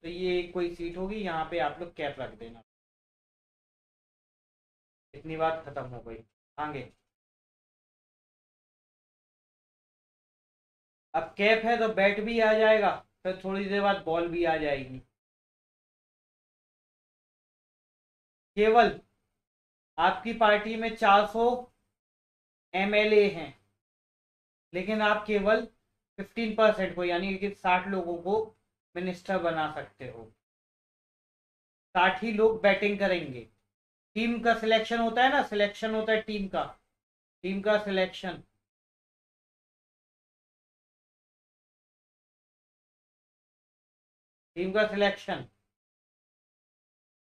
तो ये कोई सीट होगी, यहाँ पे आप लोग कैप रख देना। इतनी बात खत्म हो गई, आगे। अब कैप है तो बैट भी आ जाएगा, फिर थोड़ी देर बाद बॉल भी आ जाएगी। केवल आपकी पार्टी में 400 MLA हैं, लेकिन आप केवल 15% को, यानी कि 60 लोगों को मिनिस्टर बना सकते हो। 60 ही लोग बैटिंग करेंगे। टीम का सिलेक्शन होता है ना, सिलेक्शन होता है टीम का सिलेक्शन। टीम का सिलेक्शन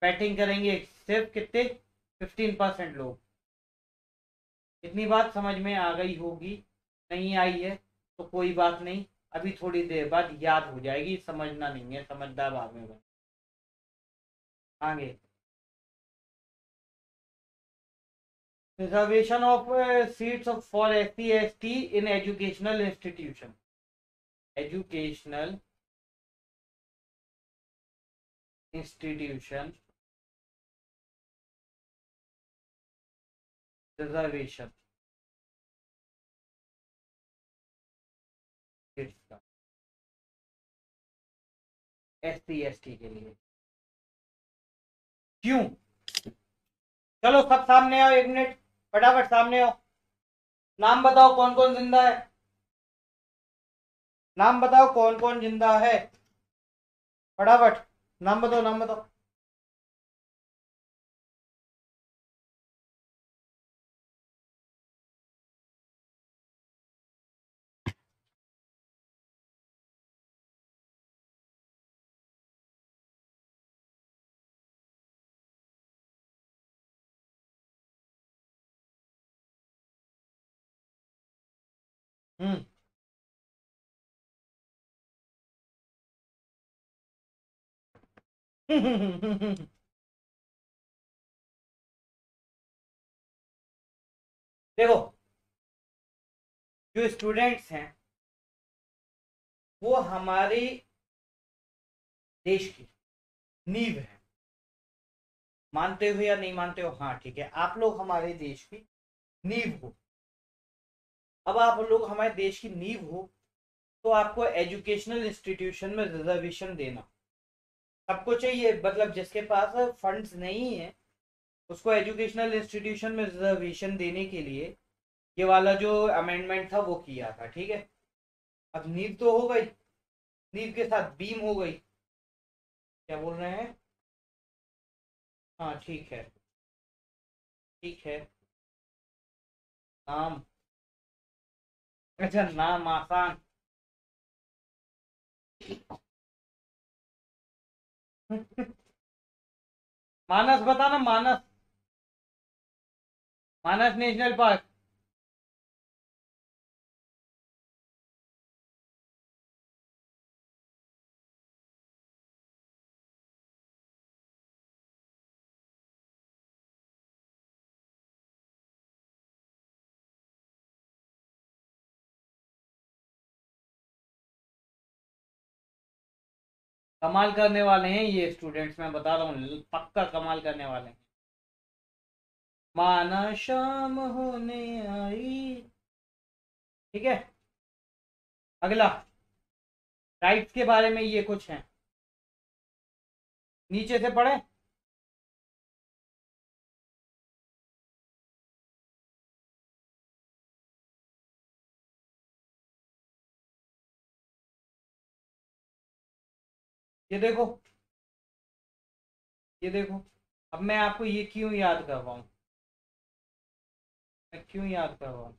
बैटिंग करेंगे सिर्फ कितने, 15% लोग। इतनी बात समझ में आ गई होगी, नहीं आई है तो कोई बात नहीं, अभी थोड़ी देर बाद याद हो जाएगी, समझना नहीं है, समझदार आदमी बन। आगे, reservation of seats for SC/ST in educational institution. Educational institution reservation का SC/ST के लिए क्यों? चलो सब सामने आओ, 1 मिनट, फटाफट सामने आओ। नाम बताओ कौन कौन जिंदा है, नाम बताओ कौन कौन जिंदा है, फटाफट नाम बताओ, नाम बताओ। हम्म। देखो, जो स्टूडेंट्स हैं वो हमारे देश की नींव है। मानते हो या नहीं मानते हो? हाँ ठीक है, आप लोग हमारे देश की नींव हो। अब आप लोग हमारे देश की नींव हो तो आपको एजुकेशनल इंस्टीट्यूशन में रिजर्वेशन देना सबको चाहिए। मतलब जिसके पास फंड्स नहीं है उसको एजुकेशनल इंस्टीट्यूशन में रिजर्वेशन देने के लिए ये वाला जो अमेंडमेंट था वो किया था, ठीक है। अब नींव तो हो गई, नींव के साथ बीम हो गई। क्या बोल रहे हैं? हाँ ठीक है, ठीक है। नाम, अच्छा नाम आसान। मानस बताना, मानस, मानस नेशनल पार्क। कमाल करने वाले हैं ये स्टूडेंट्स, मैं बता रहा हूँ, पक्का कमाल करने वाले हैं। माना शाम होने आई, ठीक है। अगला, राइट्स के बारे में ये कुछ है, नीचे से पढ़े। ये देखो, ये देखो। अब मैं आपको ये क्यों याद कर रहा हूँ, मैं क्यों याद कर रहा हूँ?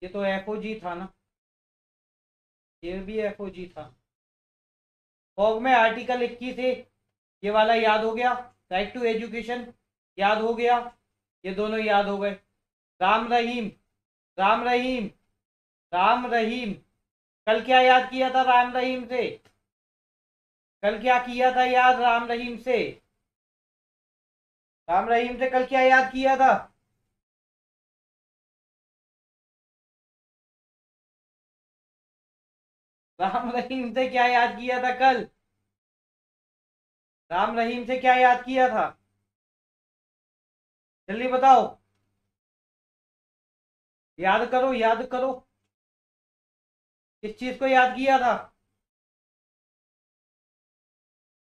ये तो FOG था ना, ये भी FOG था। फॉग में आर्टिकल 21 है, ये वाला याद हो गया। राइट टू एजुकेशन याद हो गया, ये दोनों याद हो गए। राम रहीम, राम रहीम, राम रहीम। कल क्या याद किया था राम रहीम से? कल क्या किया था याद राम रहीम से? राम रहीम से कल क्या याद किया था? राम रहीम से क्या याद किया था कल? राम रहीम से क्या याद किया था? जल्दी बताओ, याद करो, याद करो। किस चीज को याद किया था?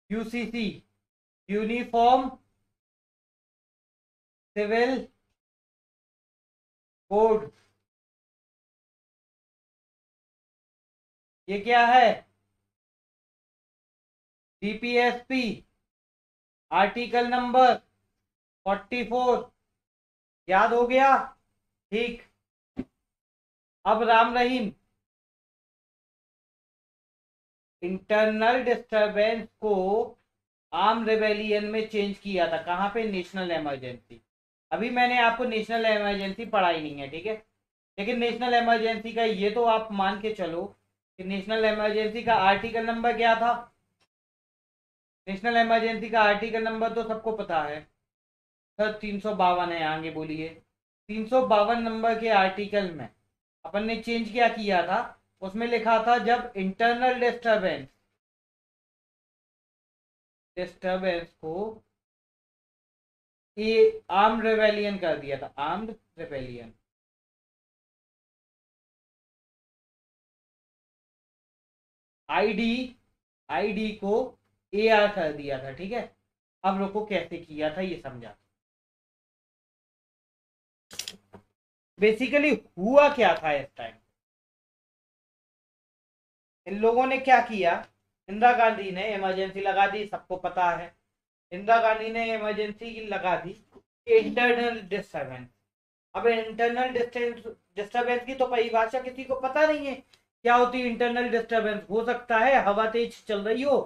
UCC, uniform civil code. ये क्या है? DPSP article number 44। याद हो गया? ठीक। अब राम रहीम, इंटरनल डिस्टरबेंस को आर्म रेबेलियन में चेंज किया था। कहां पे? National emergency. अभी मैंने आपको नेशनल इमरजेंसी पढ़ाई नहीं है, ठीक है, लेकिन नेशनल इमरजेंसी का ये तो आप मान के चलो कि नेशनल इमरजेंसी का आर्टिकल नंबर क्या था। नेशनल इमरजेंसी का आर्टिकल नंबर तो सबको पता है सर, 352 है। आगे बोलिए। 352 नंबर के आर्टिकल में अपन ने चेंज क्या किया था? उसमें लिखा था जब इंटरनल डिस्टरबेंस को ये आर्म रेबेलियन कर दिया था। Armed rebellion. आईडी आईडी को एआर कर दिया था, ठीक है। अब लोगों कैसे किया था ये समझा। बेसिकली हुआ क्या था इस टाइम? इन लोगों ने क्या किया? इंदिरा गांधी ने इमरजेंसी लगा दी, सबको पता है। इंदिरा गांधी ने इमरजेंसी लगा दी इंटरनल डिस्टर्बेंस। अब इंटरनल डिस्टर्बेंस की तो परिभाषा किसी को पता नहीं है क्या होती है। इंटरनल डिस्टर्बेंस हो सकता है हवा तेज चल रही हो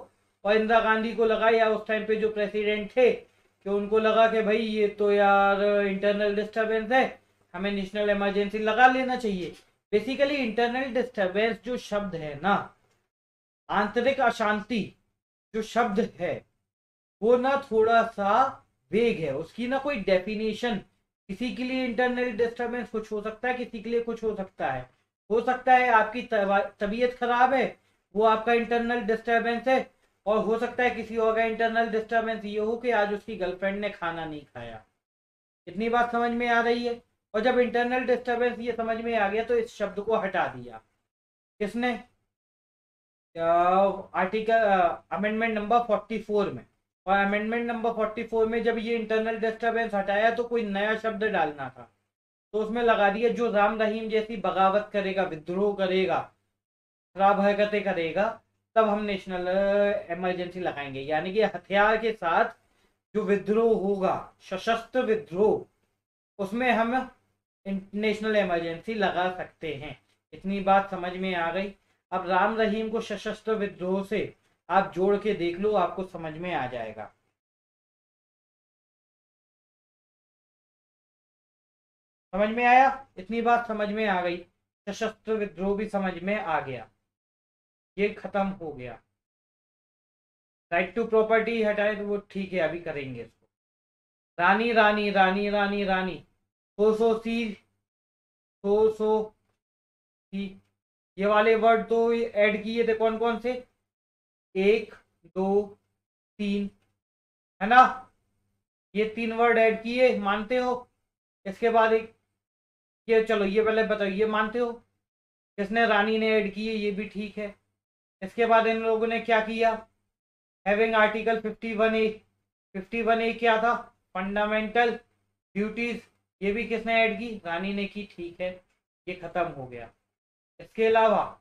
और इंदिरा गांधी को लगा, या उस टाइम पे जो प्रेसिडेंट थे, कि उनको लगा कि भाई ये तो यार इंटरनल डिस्टर्बेंस है, हमें नेशनल इमरजेंसी लगा लेना चाहिए। बेसिकली इंटरनल डिस्टर्बेंस जो शब्द है ना, आंतरिक अशांति जो शब्द है, वो ना थोड़ा सा वेग है। उसकी ना कोई डेफिनेशन, किसी के लिए इंटरनल डिस्टरबेंस कुछ हो सकता है, किसी के लिए कुछ हो सकता है। हो सकता है आपकी तबीयत खराब है, वो आपका इंटरनल डिस्टरबेंस है। और हो सकता है किसी और का इंटरनल डिस्टरबेंस ये हो कि आज उसकी गर्लफ्रेंड ने खाना नहीं खाया। इतनी बात समझ में आ रही है? और जब इंटरनल डिस्टरबेंस ये समझ में आ गया तो इस शब्द को हटा दिया। किसने? आर्टिकल अमेंडमेंट नंबर 44 में। और अमेंडमेंट नंबर 44 में जब ये इंटरनल डिस्टरबेंस हटाया तो कोई नया शब्द डालना था, तो उसमें लगा दिया जो राम रहीम जैसी बगावत करेगा, विद्रोह करेगा, खराब हरकतें करेगा, तब हम नेशनल इमरजेंसी लगाएंगे। यानी कि हथियार के साथ जो विद्रोह होगा, सशस्त्र विद्रोह, उसमें हम नेशनल इमरजेंसी लगा सकते हैं। इतनी बात समझ में आ गई? अब राम रहीम को सशस्त्र विद्रोह से आप जोड़ के देख लो, आपको समझ में आ जाएगा। समझ में आया? इतनी बात समझ में आ गई, सशस्त्र विद्रोह भी समझ में आ गया, ये खत्म हो गया। राइट टू प्रॉपर्टी हटाए तो वो ठीक है, अभी करेंगे इसको। रानी रानी रानी रानी रानी, सो सी, सो सी, ये वाले वर्ड तो ऐड किए थे कौन कौन से? एक, दो, तीन, है ना? ये तीन वर्ड ऐड किए, मानते हो? इसके बाद एक, ये चलो ये पहले बताओ, ये मानते हो? किसने? रानी ने ऐड किए, ये भी ठीक है। इसके बाद इन लोगों ने क्या किया? Having article 51A। 51A क्या था? Fundamental duties. ये भी किसने ऐड की? रानी ने की, ठीक है, ये खत्म हो गया। इसके अलावा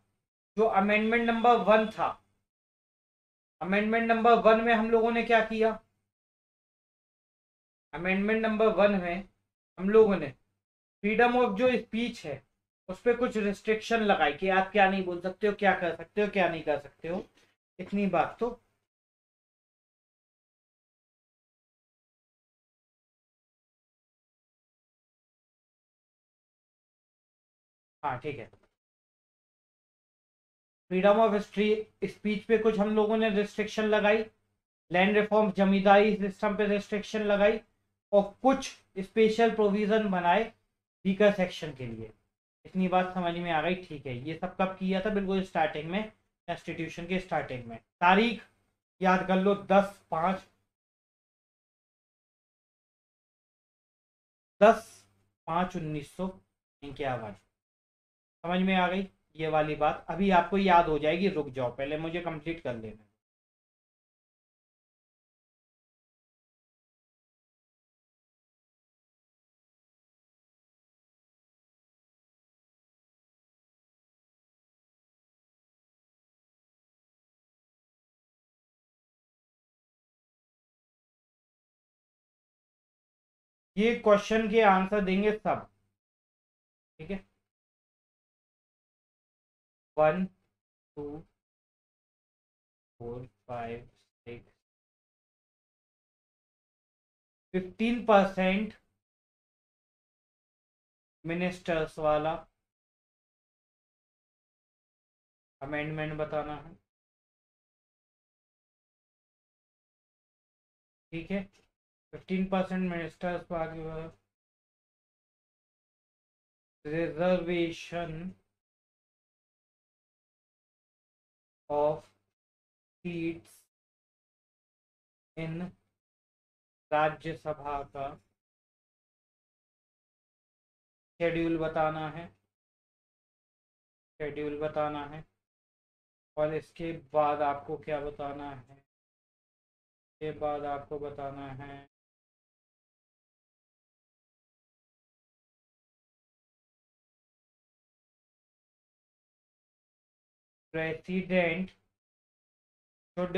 जो अमेंडमेंट नंबर 1 था, अमेंडमेंट नंबर 1 में हम लोगों ने क्या किया? अमेंडमेंट नंबर 1 में हम लोगों ने फ्रीडम ऑफ जो स्पीच है उस पर कुछ रिस्ट्रिक्शन लगाई कि आप क्या नहीं बोल सकते हो, क्या कर सकते हो, क्या नहीं कर सकते हो। इतनी बात तो हाँ ठीक है। फ्रीडम ऑफ स्पीच पे कुछ हम लोगों ने रिस्ट्रिक्शन लगाई, लैंड रिफॉर्म जमींदारी सिस्टम पे रिस्ट्रिक्शन लगाई, और कुछ स्पेशल प्रोविजन बनाए वीकर सेक्शन के लिए। इतनी बात समझ में आ गई? ठीक है। ये सब कब किया था? बिल्कुल स्टार्टिंग में, कॉन्स्टिट्यूशन के स्टार्टिंग में। तारीख याद कर लो, 10/5/1951। समझ में आ गई ये वाली बात? अभी आपको याद हो जाएगी, रुक जाओ, पहले मुझे कंप्लीट कर लेना। ये क्वेश्चन के आंसर देंगे सब, ठीक है। 1 2 4 5 6 15% मिनिस्टर्स वाला अमेंडमेंट बताना है, ठीक है। 15% मिनिस्टर्स रिजर्वेशन ऑफ सीट्स इन राज्यसभा का शेड्यूल बताना है, शेड्यूल बताना है। और इसके बाद आपको क्या बताना है, इसके बाद आपको बताना है president should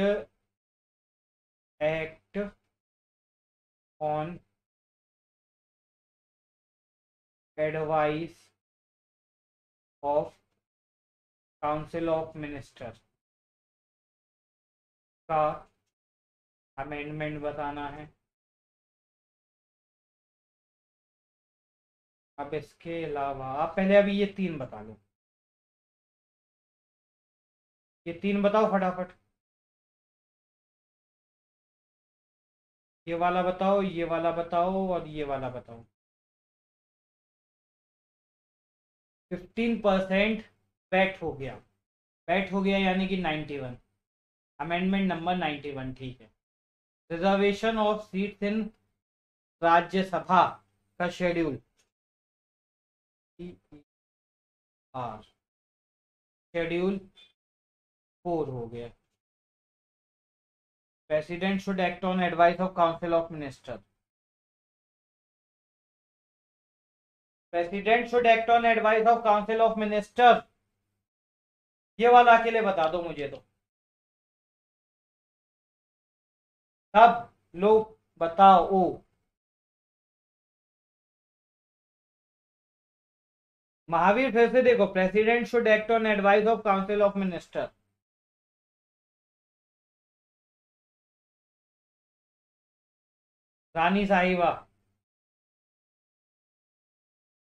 act on advice of council of minister का अमेंडमेंट बताना है। अब इसके अलावा आप पहले अभी ये 3 बता लो, ये 3 बताओ फटाफट। ये वाला बताओ, ये वाला बताओ, और ये वाला बताओ। 15% बैट हो गया, बैट हो गया यानी कि 91, अमेंडमेंट नंबर 91, ठीक है। रिजर्वेशन ऑफ सीट्स इन राज्यसभा का शेड्यूल, शेड्यूल 4 हो गया। President should act on advice of council of minister, president should act on advice of council of minister, ये वाला अकेले बता दो मुझे तो, सब लोग बताओ। महावीर फिर से देखो, president should act on advice of council of minister, रानी साहिबा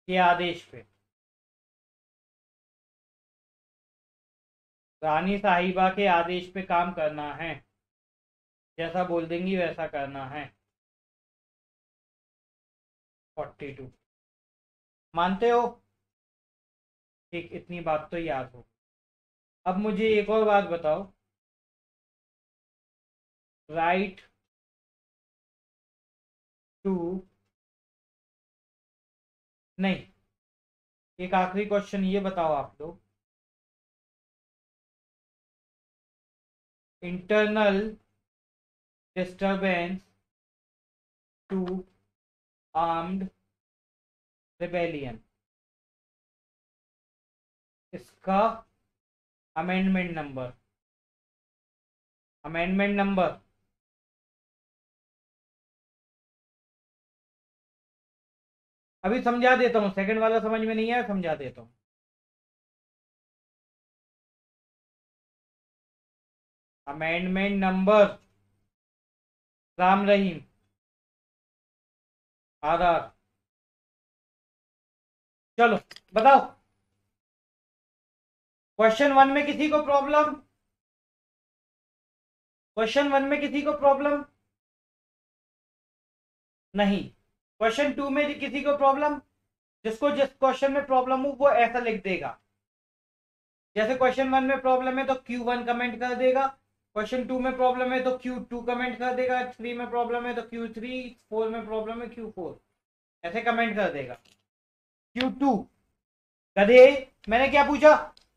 के आदेश पे, रानी साहिबा के आदेश पे काम करना है, जैसा बोल देंगी वैसा करना है। 42 मानते हो? ठीक, इतनी बात तो याद हो। अब मुझे एक और बात बताओ, राइट टू, नहीं, एक आखिरी क्वेश्चन ये बताओ आप लोग, internal disturbance to armed rebellion, इसका अमेंडमेंट नंबर, अमेंडमेंट नंबर अभी समझा देता हूँ, सेकंड वाला समझ में नहीं आया, समझा देता हूँ। अमेंडमेंट नंबर, राम रहीम, आधार, चलो बताओ। क्वेश्चन 1 में किसी को प्रॉब्लम, क्वेश्चन 1 में किसी को प्रॉब्लम नहीं, क्वेश्चन 2 में किसी को प्रॉब्लम, जिसको जिस क्वेश्चन में प्रॉब्लम हो वो ऐसा लिख देगा, जैसे क्वेश्चन 1 में प्रॉब्लम है तो Q1 कमेंट कर देगा, क्वेश्चन 2 में प्रॉब्लम है तो Q2 कमेंट कर देगा, 3 में प्रॉब्लम है तो Q3, 4 में प्रॉब्लम है Q4, ऐसे कमेंट कर देगा। Q2 गधे, मैंने क्या पूछा,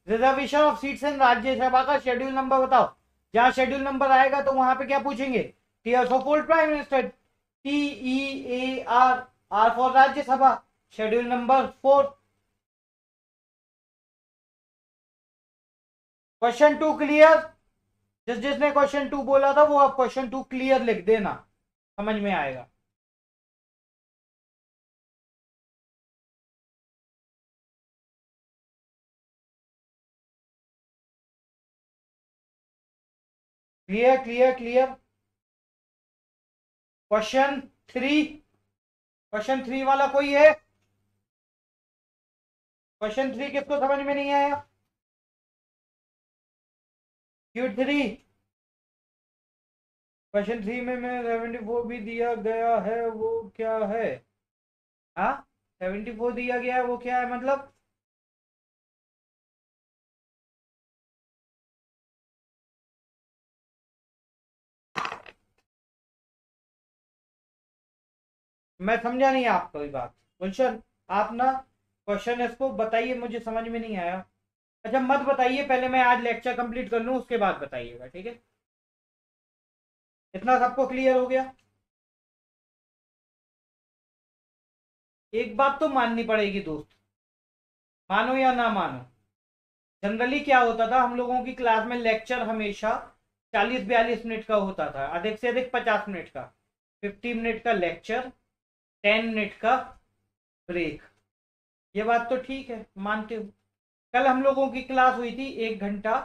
रिजर्वेशन ऑफ सीट्स इन राज्यसभा का शेड्यूल नंबर बताओ, जहां शेड्यूल नंबर आएगा तो वहां पे क्या पूछेंगे, tears of old prime minister, TEAR, R for Rajya Sabha, schedule number 4। Question 2 clear, जिसने क्वेश्चन 2 बोला था वो अब क्वेश्चन 2 क्लियर लिख देना, समझ में आएगा। Clear clear clear. Question 3, question 3 वाला कोई है? क्वेश्चन 3 किसको समझ में नहीं आया? Q3 क्वेश्चन 3 में 74 भी दिया गया है, वो क्या है? हाँ, 74 दिया गया है, वो क्या है मतलब? मैं समझा नहीं आपको ये बात। गुलशन, आप ना क्वेश्चन इसको बताइए, मुझे समझ में नहीं आया। अच्छा मत बताइए, पहले मैं आज लेक्चर कंप्लीट कर लूँ, उसके बाद बताइएगा, ठीक है? इतना सबको क्लियर हो गया? एक बात तो माननी पड़ेगी दोस्त, मानो या ना मानो। जनरली क्या होता था, हम लोगों की क्लास में लेक्चर हमेशा 40-42 मिनट का होता था, अधिक से अधिक 50 मिनट का। 50 मिनट का लेक्चर, 10 मिनट का ब्रेक। ये बात तो ठीक है, मानते हो। कल हम लोगों की क्लास हुई थी 1 घंटा।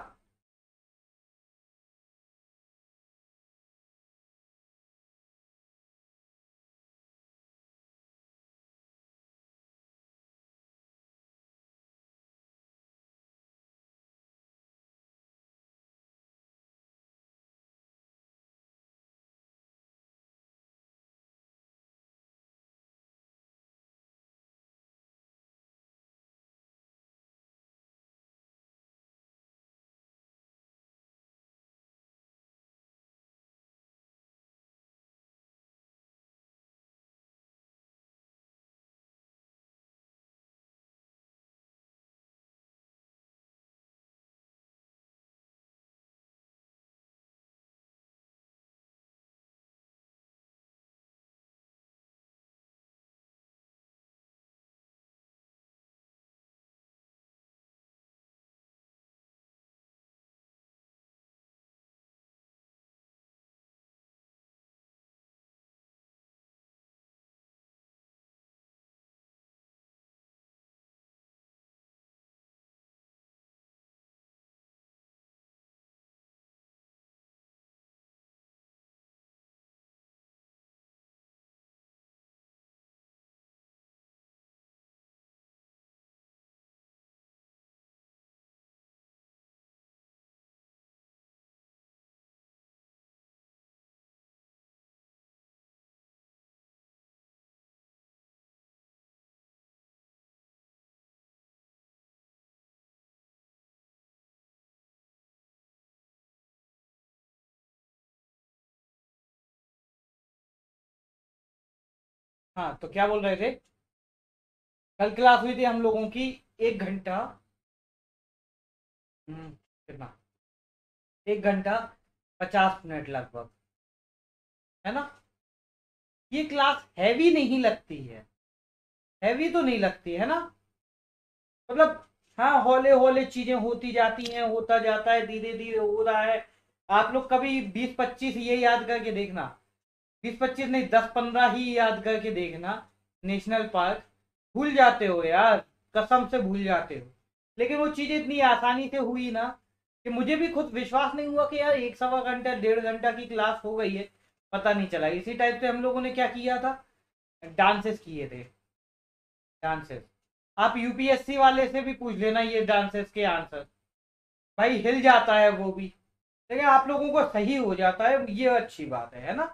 हाँ, तो क्या बोल रहे थे? कल क्लास हुई थी हम लोगों की 1 घंटा। कितना? 1 घंटा 50 मिनट लगभग, है ना? ये क्लास हैवी नहीं लगती है, हैवी तो नहीं लगती है ना? मतलब हाँ, हौले हौले चीजें होती जाती हैं, होता जाता है, धीरे धीरे हो रहा है। आप लोग कभी 20-25 ये याद करके देखना, 20-25 नहीं, 10-15 ही याद करके देखना। नेशनल पार्क भूल जाते हो यार, कसम से भूल जाते हो। लेकिन वो चीजें इतनी आसानी से हुई ना कि मुझे भी खुद विश्वास नहीं हुआ कि यार 1 सवा घंटा 1.5 घंटा की क्लास हो गई है, पता नहीं चला। इसी टाइप से हम लोगों ने क्या किया था, डांसेस किए थे, डांसेस। आप यूपीएससी वाले से भी पूछ लेना ये डांसेस के आंसर, भाई हिल जाता है वो भी। लेकिन आप लोगों को सही हो जाता है, ये अच्छी बात है ना?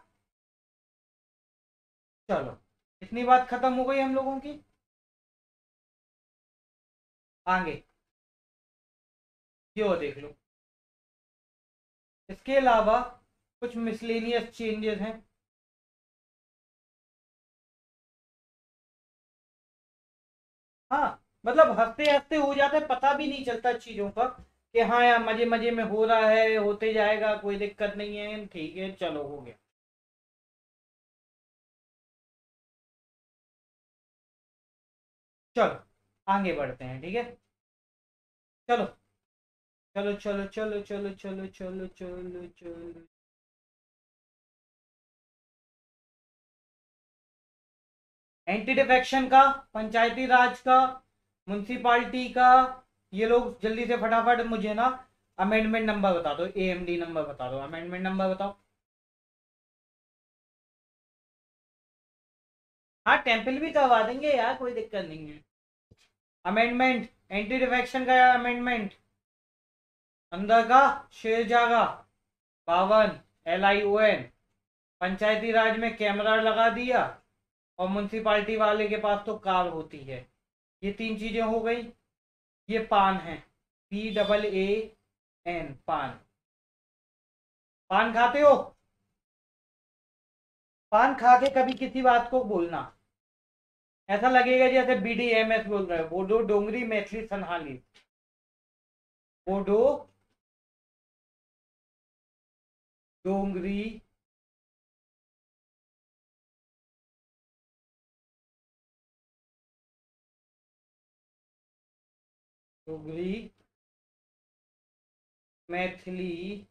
चलो, इतनी बात खत्म हो गई हम लोगों की। आगे ये देख लो, इसके अलावा कुछ मिसलेनियस चेंजेस हैं। हाँ, मतलब हंसते हंसते हो जाता है, पता भी नहीं चलता चीजों का कि हाँ यार मजे मजे में हो रहा है, होते जाएगा, कोई दिक्कत नहीं है, ठीक है, चलो हो गया। चलो आगे बढ़ते हैं, ठीक है? चलो चलो चलो चलो चलो चलो चलो चलो चलो। एंटी डिफेक्शन का, पंचायती राज का, म्युनिसिपालिटी का, ये लोग जल्दी से फटाफट मुझे ना अमेंडमेंट नंबर बता दो, AMD नंबर बता दो, अमेंडमेंट नंबर बताओ। हाँ टेम्पल भी करवा देंगे यार, कोई दिक्कत नहीं है। अमेंडमेंट, एंटी डिफेक्शन का अमेंडमेंट, अंदर का शेर जागा 52 LION, पंचायती राज में कैमरा लगा दिया, और म्यूनसिपालिटी वाले के पास तो कार होती है। ये 3 चीजें हो गई। ये पान है, PAAN, पान। पान खाते हो? पान खा के कभी किसी बात को बोलना, ऐसा लगेगा जैसे BDMS बोल रहे हो, बोडो डोंगरी मैथिली सनहाली। बोडो डोंगरी डोगरी मैथिली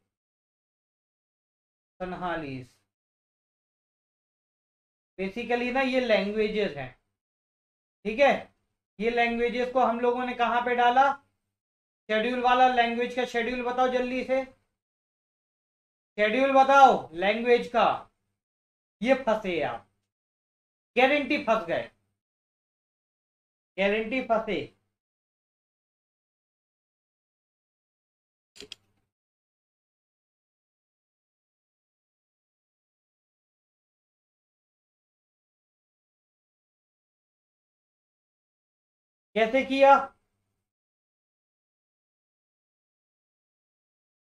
सनहालीस। बेसिकली ना ये लैंग्वेजेस हैं, ठीक है। ये लैंग्वेजेस को हम लोगों ने कहाँ पे डाला? शेड्यूल वाला। लैंग्वेज का शेड्यूल बताओ जल्दी से, शेड्यूल बताओ लैंग्वेज का। ये फंसे आप, गारंटी फंस गए, गारंटी फंसे। कैसे किया?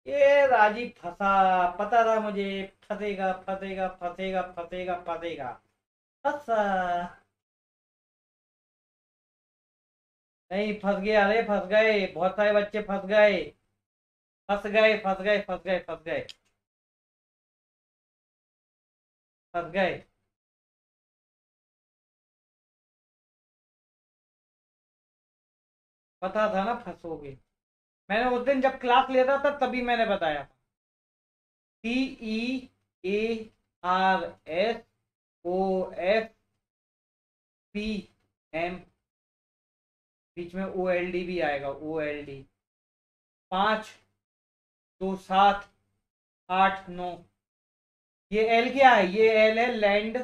ये राजीव फंसा, पता था मुझे, फंसेगा फंसेगा फंसेगा फंसेगा फंसेगा, फंसा। नहीं फंस गया, अरे फंस गए, बहुत सारे बच्चे फंस गए, फंस गए फंस गए फंस गए फंस गए फंस गए। पता था ना फंसोगे, मैंने उस दिन जब क्लास लेता था तभी मैंने बताया। TEARSOFPM, बीच में OLD भी आएगा, OLD। 5 2 7 8 9। ये एल क्या है? ये एल है लैंड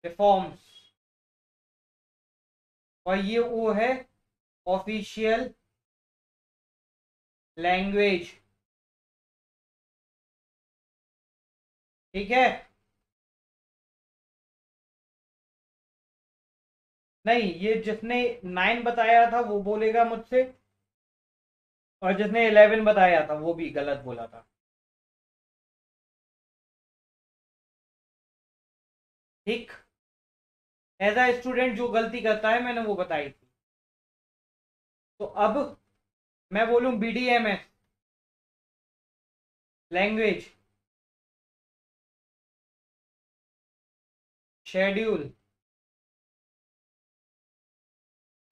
रिफॉर्म्स, और ये ओ है ऑफिशियल लैंग्वेज, ठीक है। नहीं, ये जिसने 9 बताया था वो बोलेगा मुझसे, और जिसने 11 बताया था वो भी गलत बोला था, ठीक। एज अ स्टूडेंट जो गलती करता है मैंने वो बताई थी। तो अब मैं बोलूं BDMS language, schedule,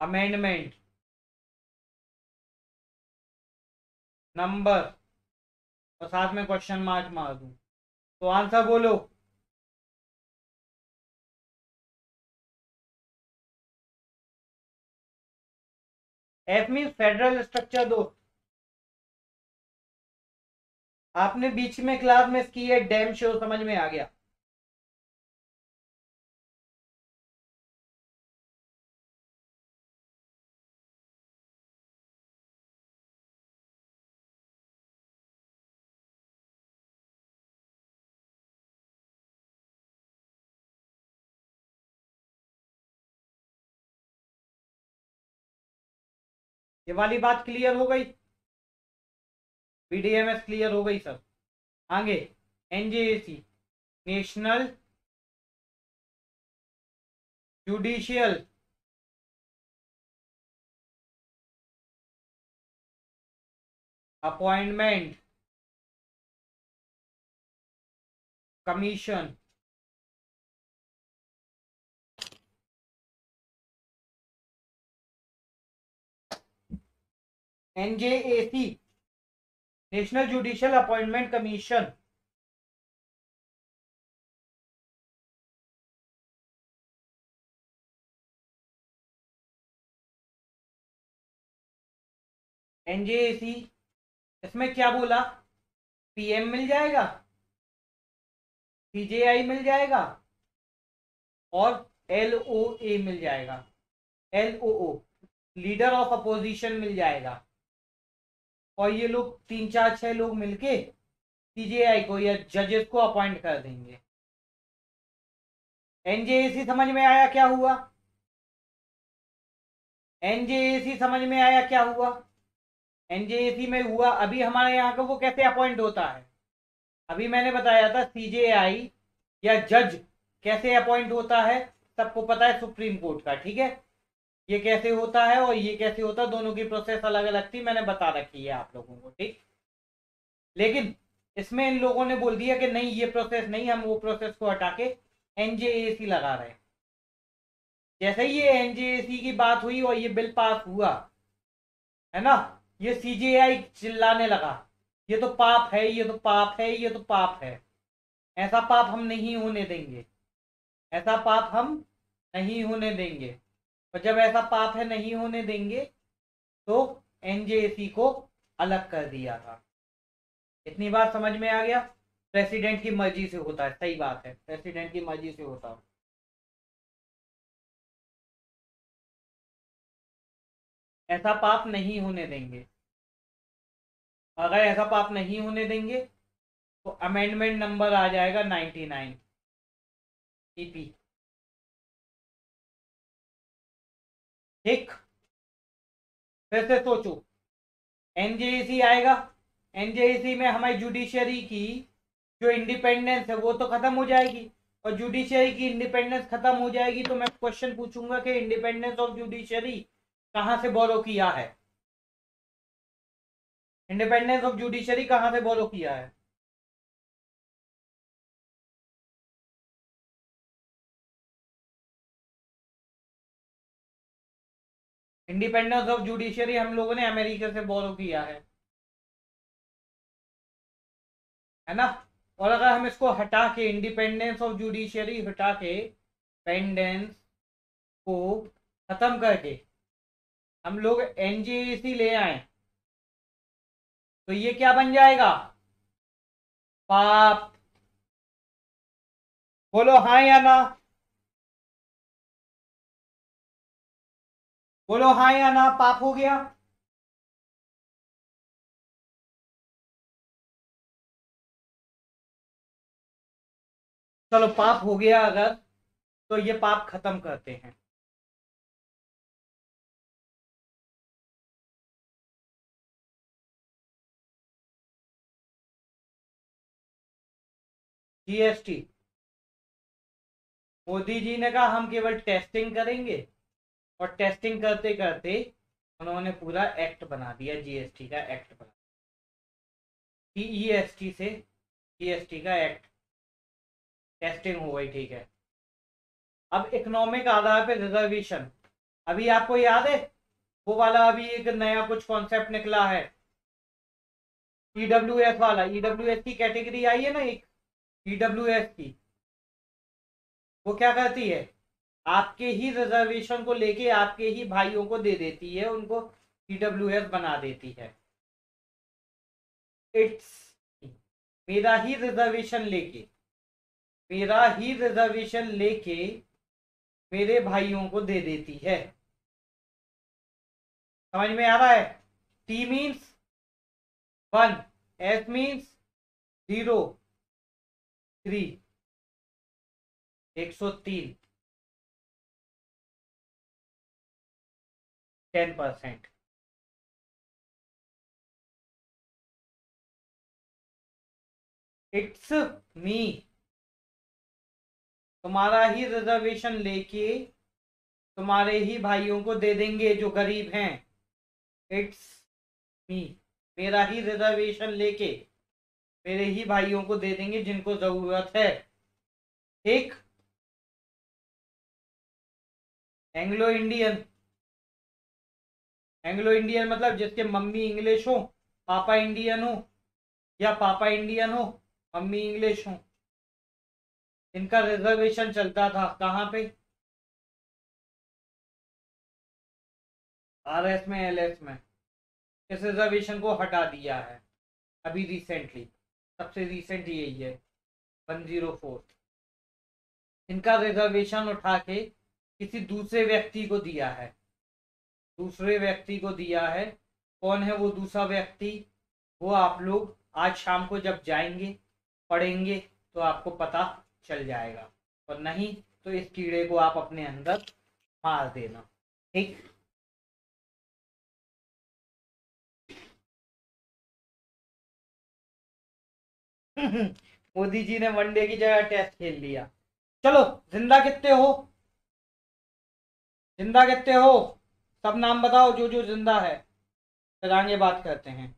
amendment, number, और साथ में क्वेश्चन मार्क मार दूं, तो आंसर बोलो। एफ मीन फेडरल स्ट्रक्चर दो। आपने बीच में क्लास में की है, डैम शो समझ में आ गया। ये वाली बात क्लियर हो गई, BDMS क्लियर हो गई सर। आगे NJAC, national judicial appointment commission, NJAC, national judicial appointment commission. NJAC इसमें क्या बोला, पीएम मिल जाएगा, सीजेआई मिल जाएगा और एलओए मिल जाएगा। एलओओ लीडर ऑफ अपोजिशन मिल जाएगा। और ये लोग 3 4 6 लोग मिलके सीजेआई को या जजेस को अपॉइंट कर देंगे। एनजेएसी समझ में आया क्या हुआ? एनजेएसी समझ में आया क्या हुआ? एनजेएसी में हुआ अभी हमारे यहाँ का वो कैसे अपॉइंट होता है, अभी मैंने बताया था सीजेआई या जज कैसे अपॉइंट होता है, सबको पता है सुप्रीम कोर्ट का, ठीक है। ये कैसे होता है और ये कैसे होता है, दोनों की प्रोसेस अलग अलग थी, मैंने बता रखी है आप लोगों को, ठीक। लेकिन इसमें इन लोगों ने बोल दिया कि नहीं ये प्रोसेस नहीं, हम वो प्रोसेस को हटा के एनजेएसी लगा रहे हैं। जैसे ही ये एनजेएसी की बात हुई और ये बिल पास हुआ है ना, ये सीजेआई चिल्लाने लगा ये तो पाप है, ये तो पाप है, ये तो पाप है, ऐसा पाप हम नहीं होने देंगे, ऐसा पाप हम नहीं होने देंगे। और जब ऐसा पाप है नहीं होने देंगे तो एनजेएसी को अलग कर दिया था। इतनी बात समझ में आ गया? प्रेसिडेंट की मर्जी से होता है, सही बात है, प्रेसिडेंट की मर्जी से होता है। ऐसा पाप नहीं होने देंगे। अगर ऐसा पाप नहीं होने देंगे तो अमेंडमेंट नंबर आ जाएगा 99 ईपी, ठीक। फिर से सोचो, एनजेएसी आएगा, एनजेएसी में हमारी जुडिशरी की जो इंडिपेंडेंस है वो तो खत्म हो जाएगी, और जुडिशरी की इंडिपेंडेंस खत्म हो जाएगी तो मैं क्वेश्चन पूछूंगा कि इंडिपेंडेंस ऑफ जुडिशरी कहां से बोरो किया है, इंडिपेंडेंस ऑफ जुडिशरी कहां से बोरो किया है? इंडिपेंडेंस ऑफ जुडिशरी हम लोगों ने अमेरिका से बोरो किया है ना। और अगर हम इसको हटा के इंडिपेंडेंस ऑफ जुडिशरी हटा के पेंडेंस को खत्म करके हम लोग एनजेसी ले आए तो ये क्या बन जाएगा? पाप। बोलो हाँ या ना, बोलो हाँ या ना, पाप हो गया। चलो पाप हो गया अगर, तो ये पाप खत्म करते हैं। जीएसटी, मोदी जी ने कहा हम केवल टेस्टिंग करेंगे, और टेस्टिंग करते करते उन्होंने पूरा एक्ट बना दिया, जीएसटी का एक्ट बना, ईएसटी से जीएसटी का एक्ट, टेस्टिंग हो गई, ठीक है। अब इकोनॉमिक आधार पे रिजर्वेशन, अभी आपको याद है वो वाला, अभी एक नया कुछ कॉन्सेप्ट निकला है ईडब्ल्यूएस वाला, ईडब्ल्यूएस की कैटेगरी आई है ना एक, ईडब्ल्यूएस की, वो क्या करती है, आपके ही रिजर्वेशन को लेके आपके ही भाइयों को दे देती है, उनको ईडब्ल्यूएस बना देती है। इट्स मेरा ही रिजर्वेशन लेके, मेरा ही रिजर्वेशन लेके मेरे भाइयों को दे देती है। समझ में आ रहा है? T means 1, S means 0, 3, 103, 10%। It's me, तुम्हारा ही रिजर्वेशन लेके तुम्हारे ही भाइयों को दे देंगे जो गरीब हैं। इट्स मी, मेरा ही रिजर्वेशन लेके मेरे ही भाइयों को दे देंगे जिनको जरूरत है, ठीक। एंग्लो इंडियन, एंग्लो इंडियन मतलब जिसके मम्मी इंग्लिश हो, पापा इंडियन हो, या पापा इंडियन हो मम्मी इंग्लिश हो, इनका रिजर्वेशन चलता था कहाँ पे? आरएस में, एलएस में। इस रिजर्वेशन को हटा दिया है। अभी रिसेंटली सबसे रिसेंट यही है 104। इनका रिजर्वेशन उठा के किसी दूसरे व्यक्ति को दिया है, दूसरे व्यक्ति को दिया है। कौन है वो दूसरा व्यक्ति, वो आप लोग आज शाम को जब जाएंगे पढ़ेंगे तो आपको पता चल जाएगा, और नहीं तो इस कीड़े को आप अपने अंदर मार देना, ठीक। मोदी जी ने वनडे की जगह टेस्ट खेल लिया। चलो, जिंदा कितने हो, जिंदा कितने हो, सब नाम बताओ जो जो जिंदा है, फिर आगे बात करते हैं।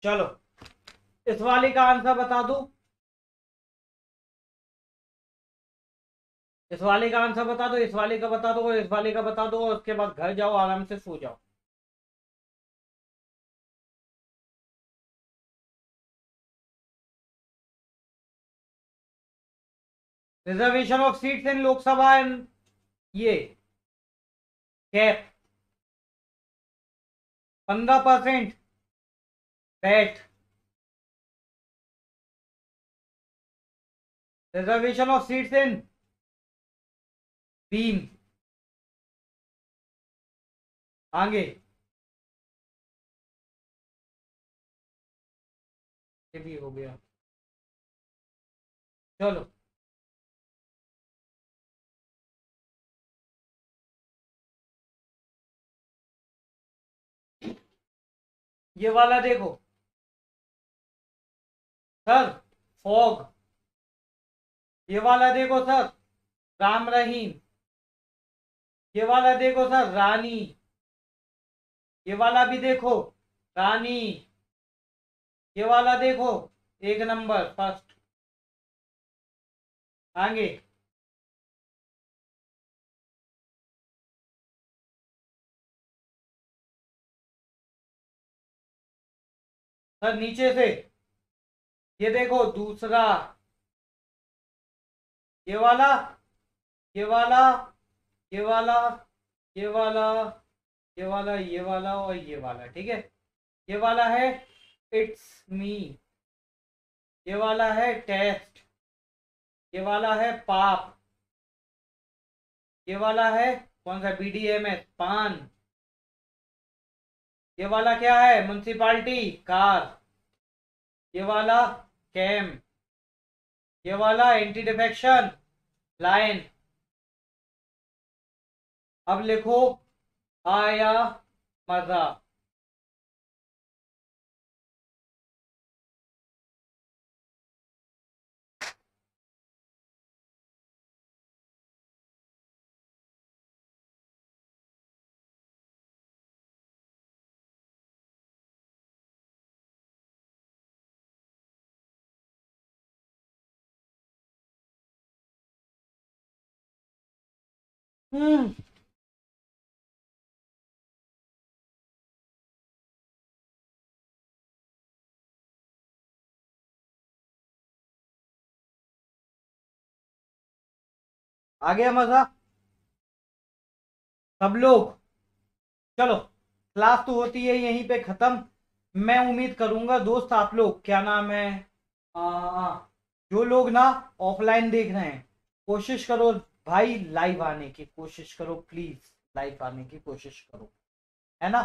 चलो, इस वाले का आंसर बता दो, इस वाले का आंसर बता दो, इस वाले का बता दो, और इस वाले का बता दो, और उसके बाद घर जाओ आराम से सो जाओ। Reservation of seats in Lok Sabha and ये कैप 15% बैट। रिजर्वेशन ऑफ सीट्स इन बीम, आगे ये भी हो गया। चलो, ये वाला देखो सर, फॉग। ये वाला देखो सर, राम रहीम। ये वाला देखो सर, रानी। ये वाला भी देखो, रानी। ये वाला देखो, एक नंबर फर्स्ट। आगे सर, नीचे से ये देखो दूसरा, ये वाला, ये वाला, ये वाला, ये वाला, ये वाला, ये वाला और ये वाला, ठीक है। ये वाला है इट्स मी, ये वाला है टेस्ट, ये वाला है पाप, ये वाला है कौन सा, BDMS पान। ये वाला क्या है, म्युनिसिपालिटी कार। ये वाला कैम। ये वाला एंटी डिफेक्शन लाइन। अब लिखो आया मजा। हम्म आ गया मजा सब लोग। चलो, क्लास तो होती है यहीं पे खत्म। मैं उम्मीद करूंगा दोस्त आप लोग, क्या नाम है, जो लोग ना ऑफलाइन देख रहे हैं, कोशिश करो भाई लाइव आने की कोशिश करो, प्लीज लाइव आने की कोशिश करो, है ना,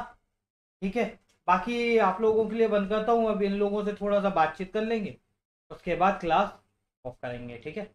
ठीक है। बाकी आप लोगों के लिए बंद करता हूँ, अब इन लोगों से थोड़ा सा बातचीत कर लेंगे, उसके बाद क्लास ऑफ करेंगे, ठीक है।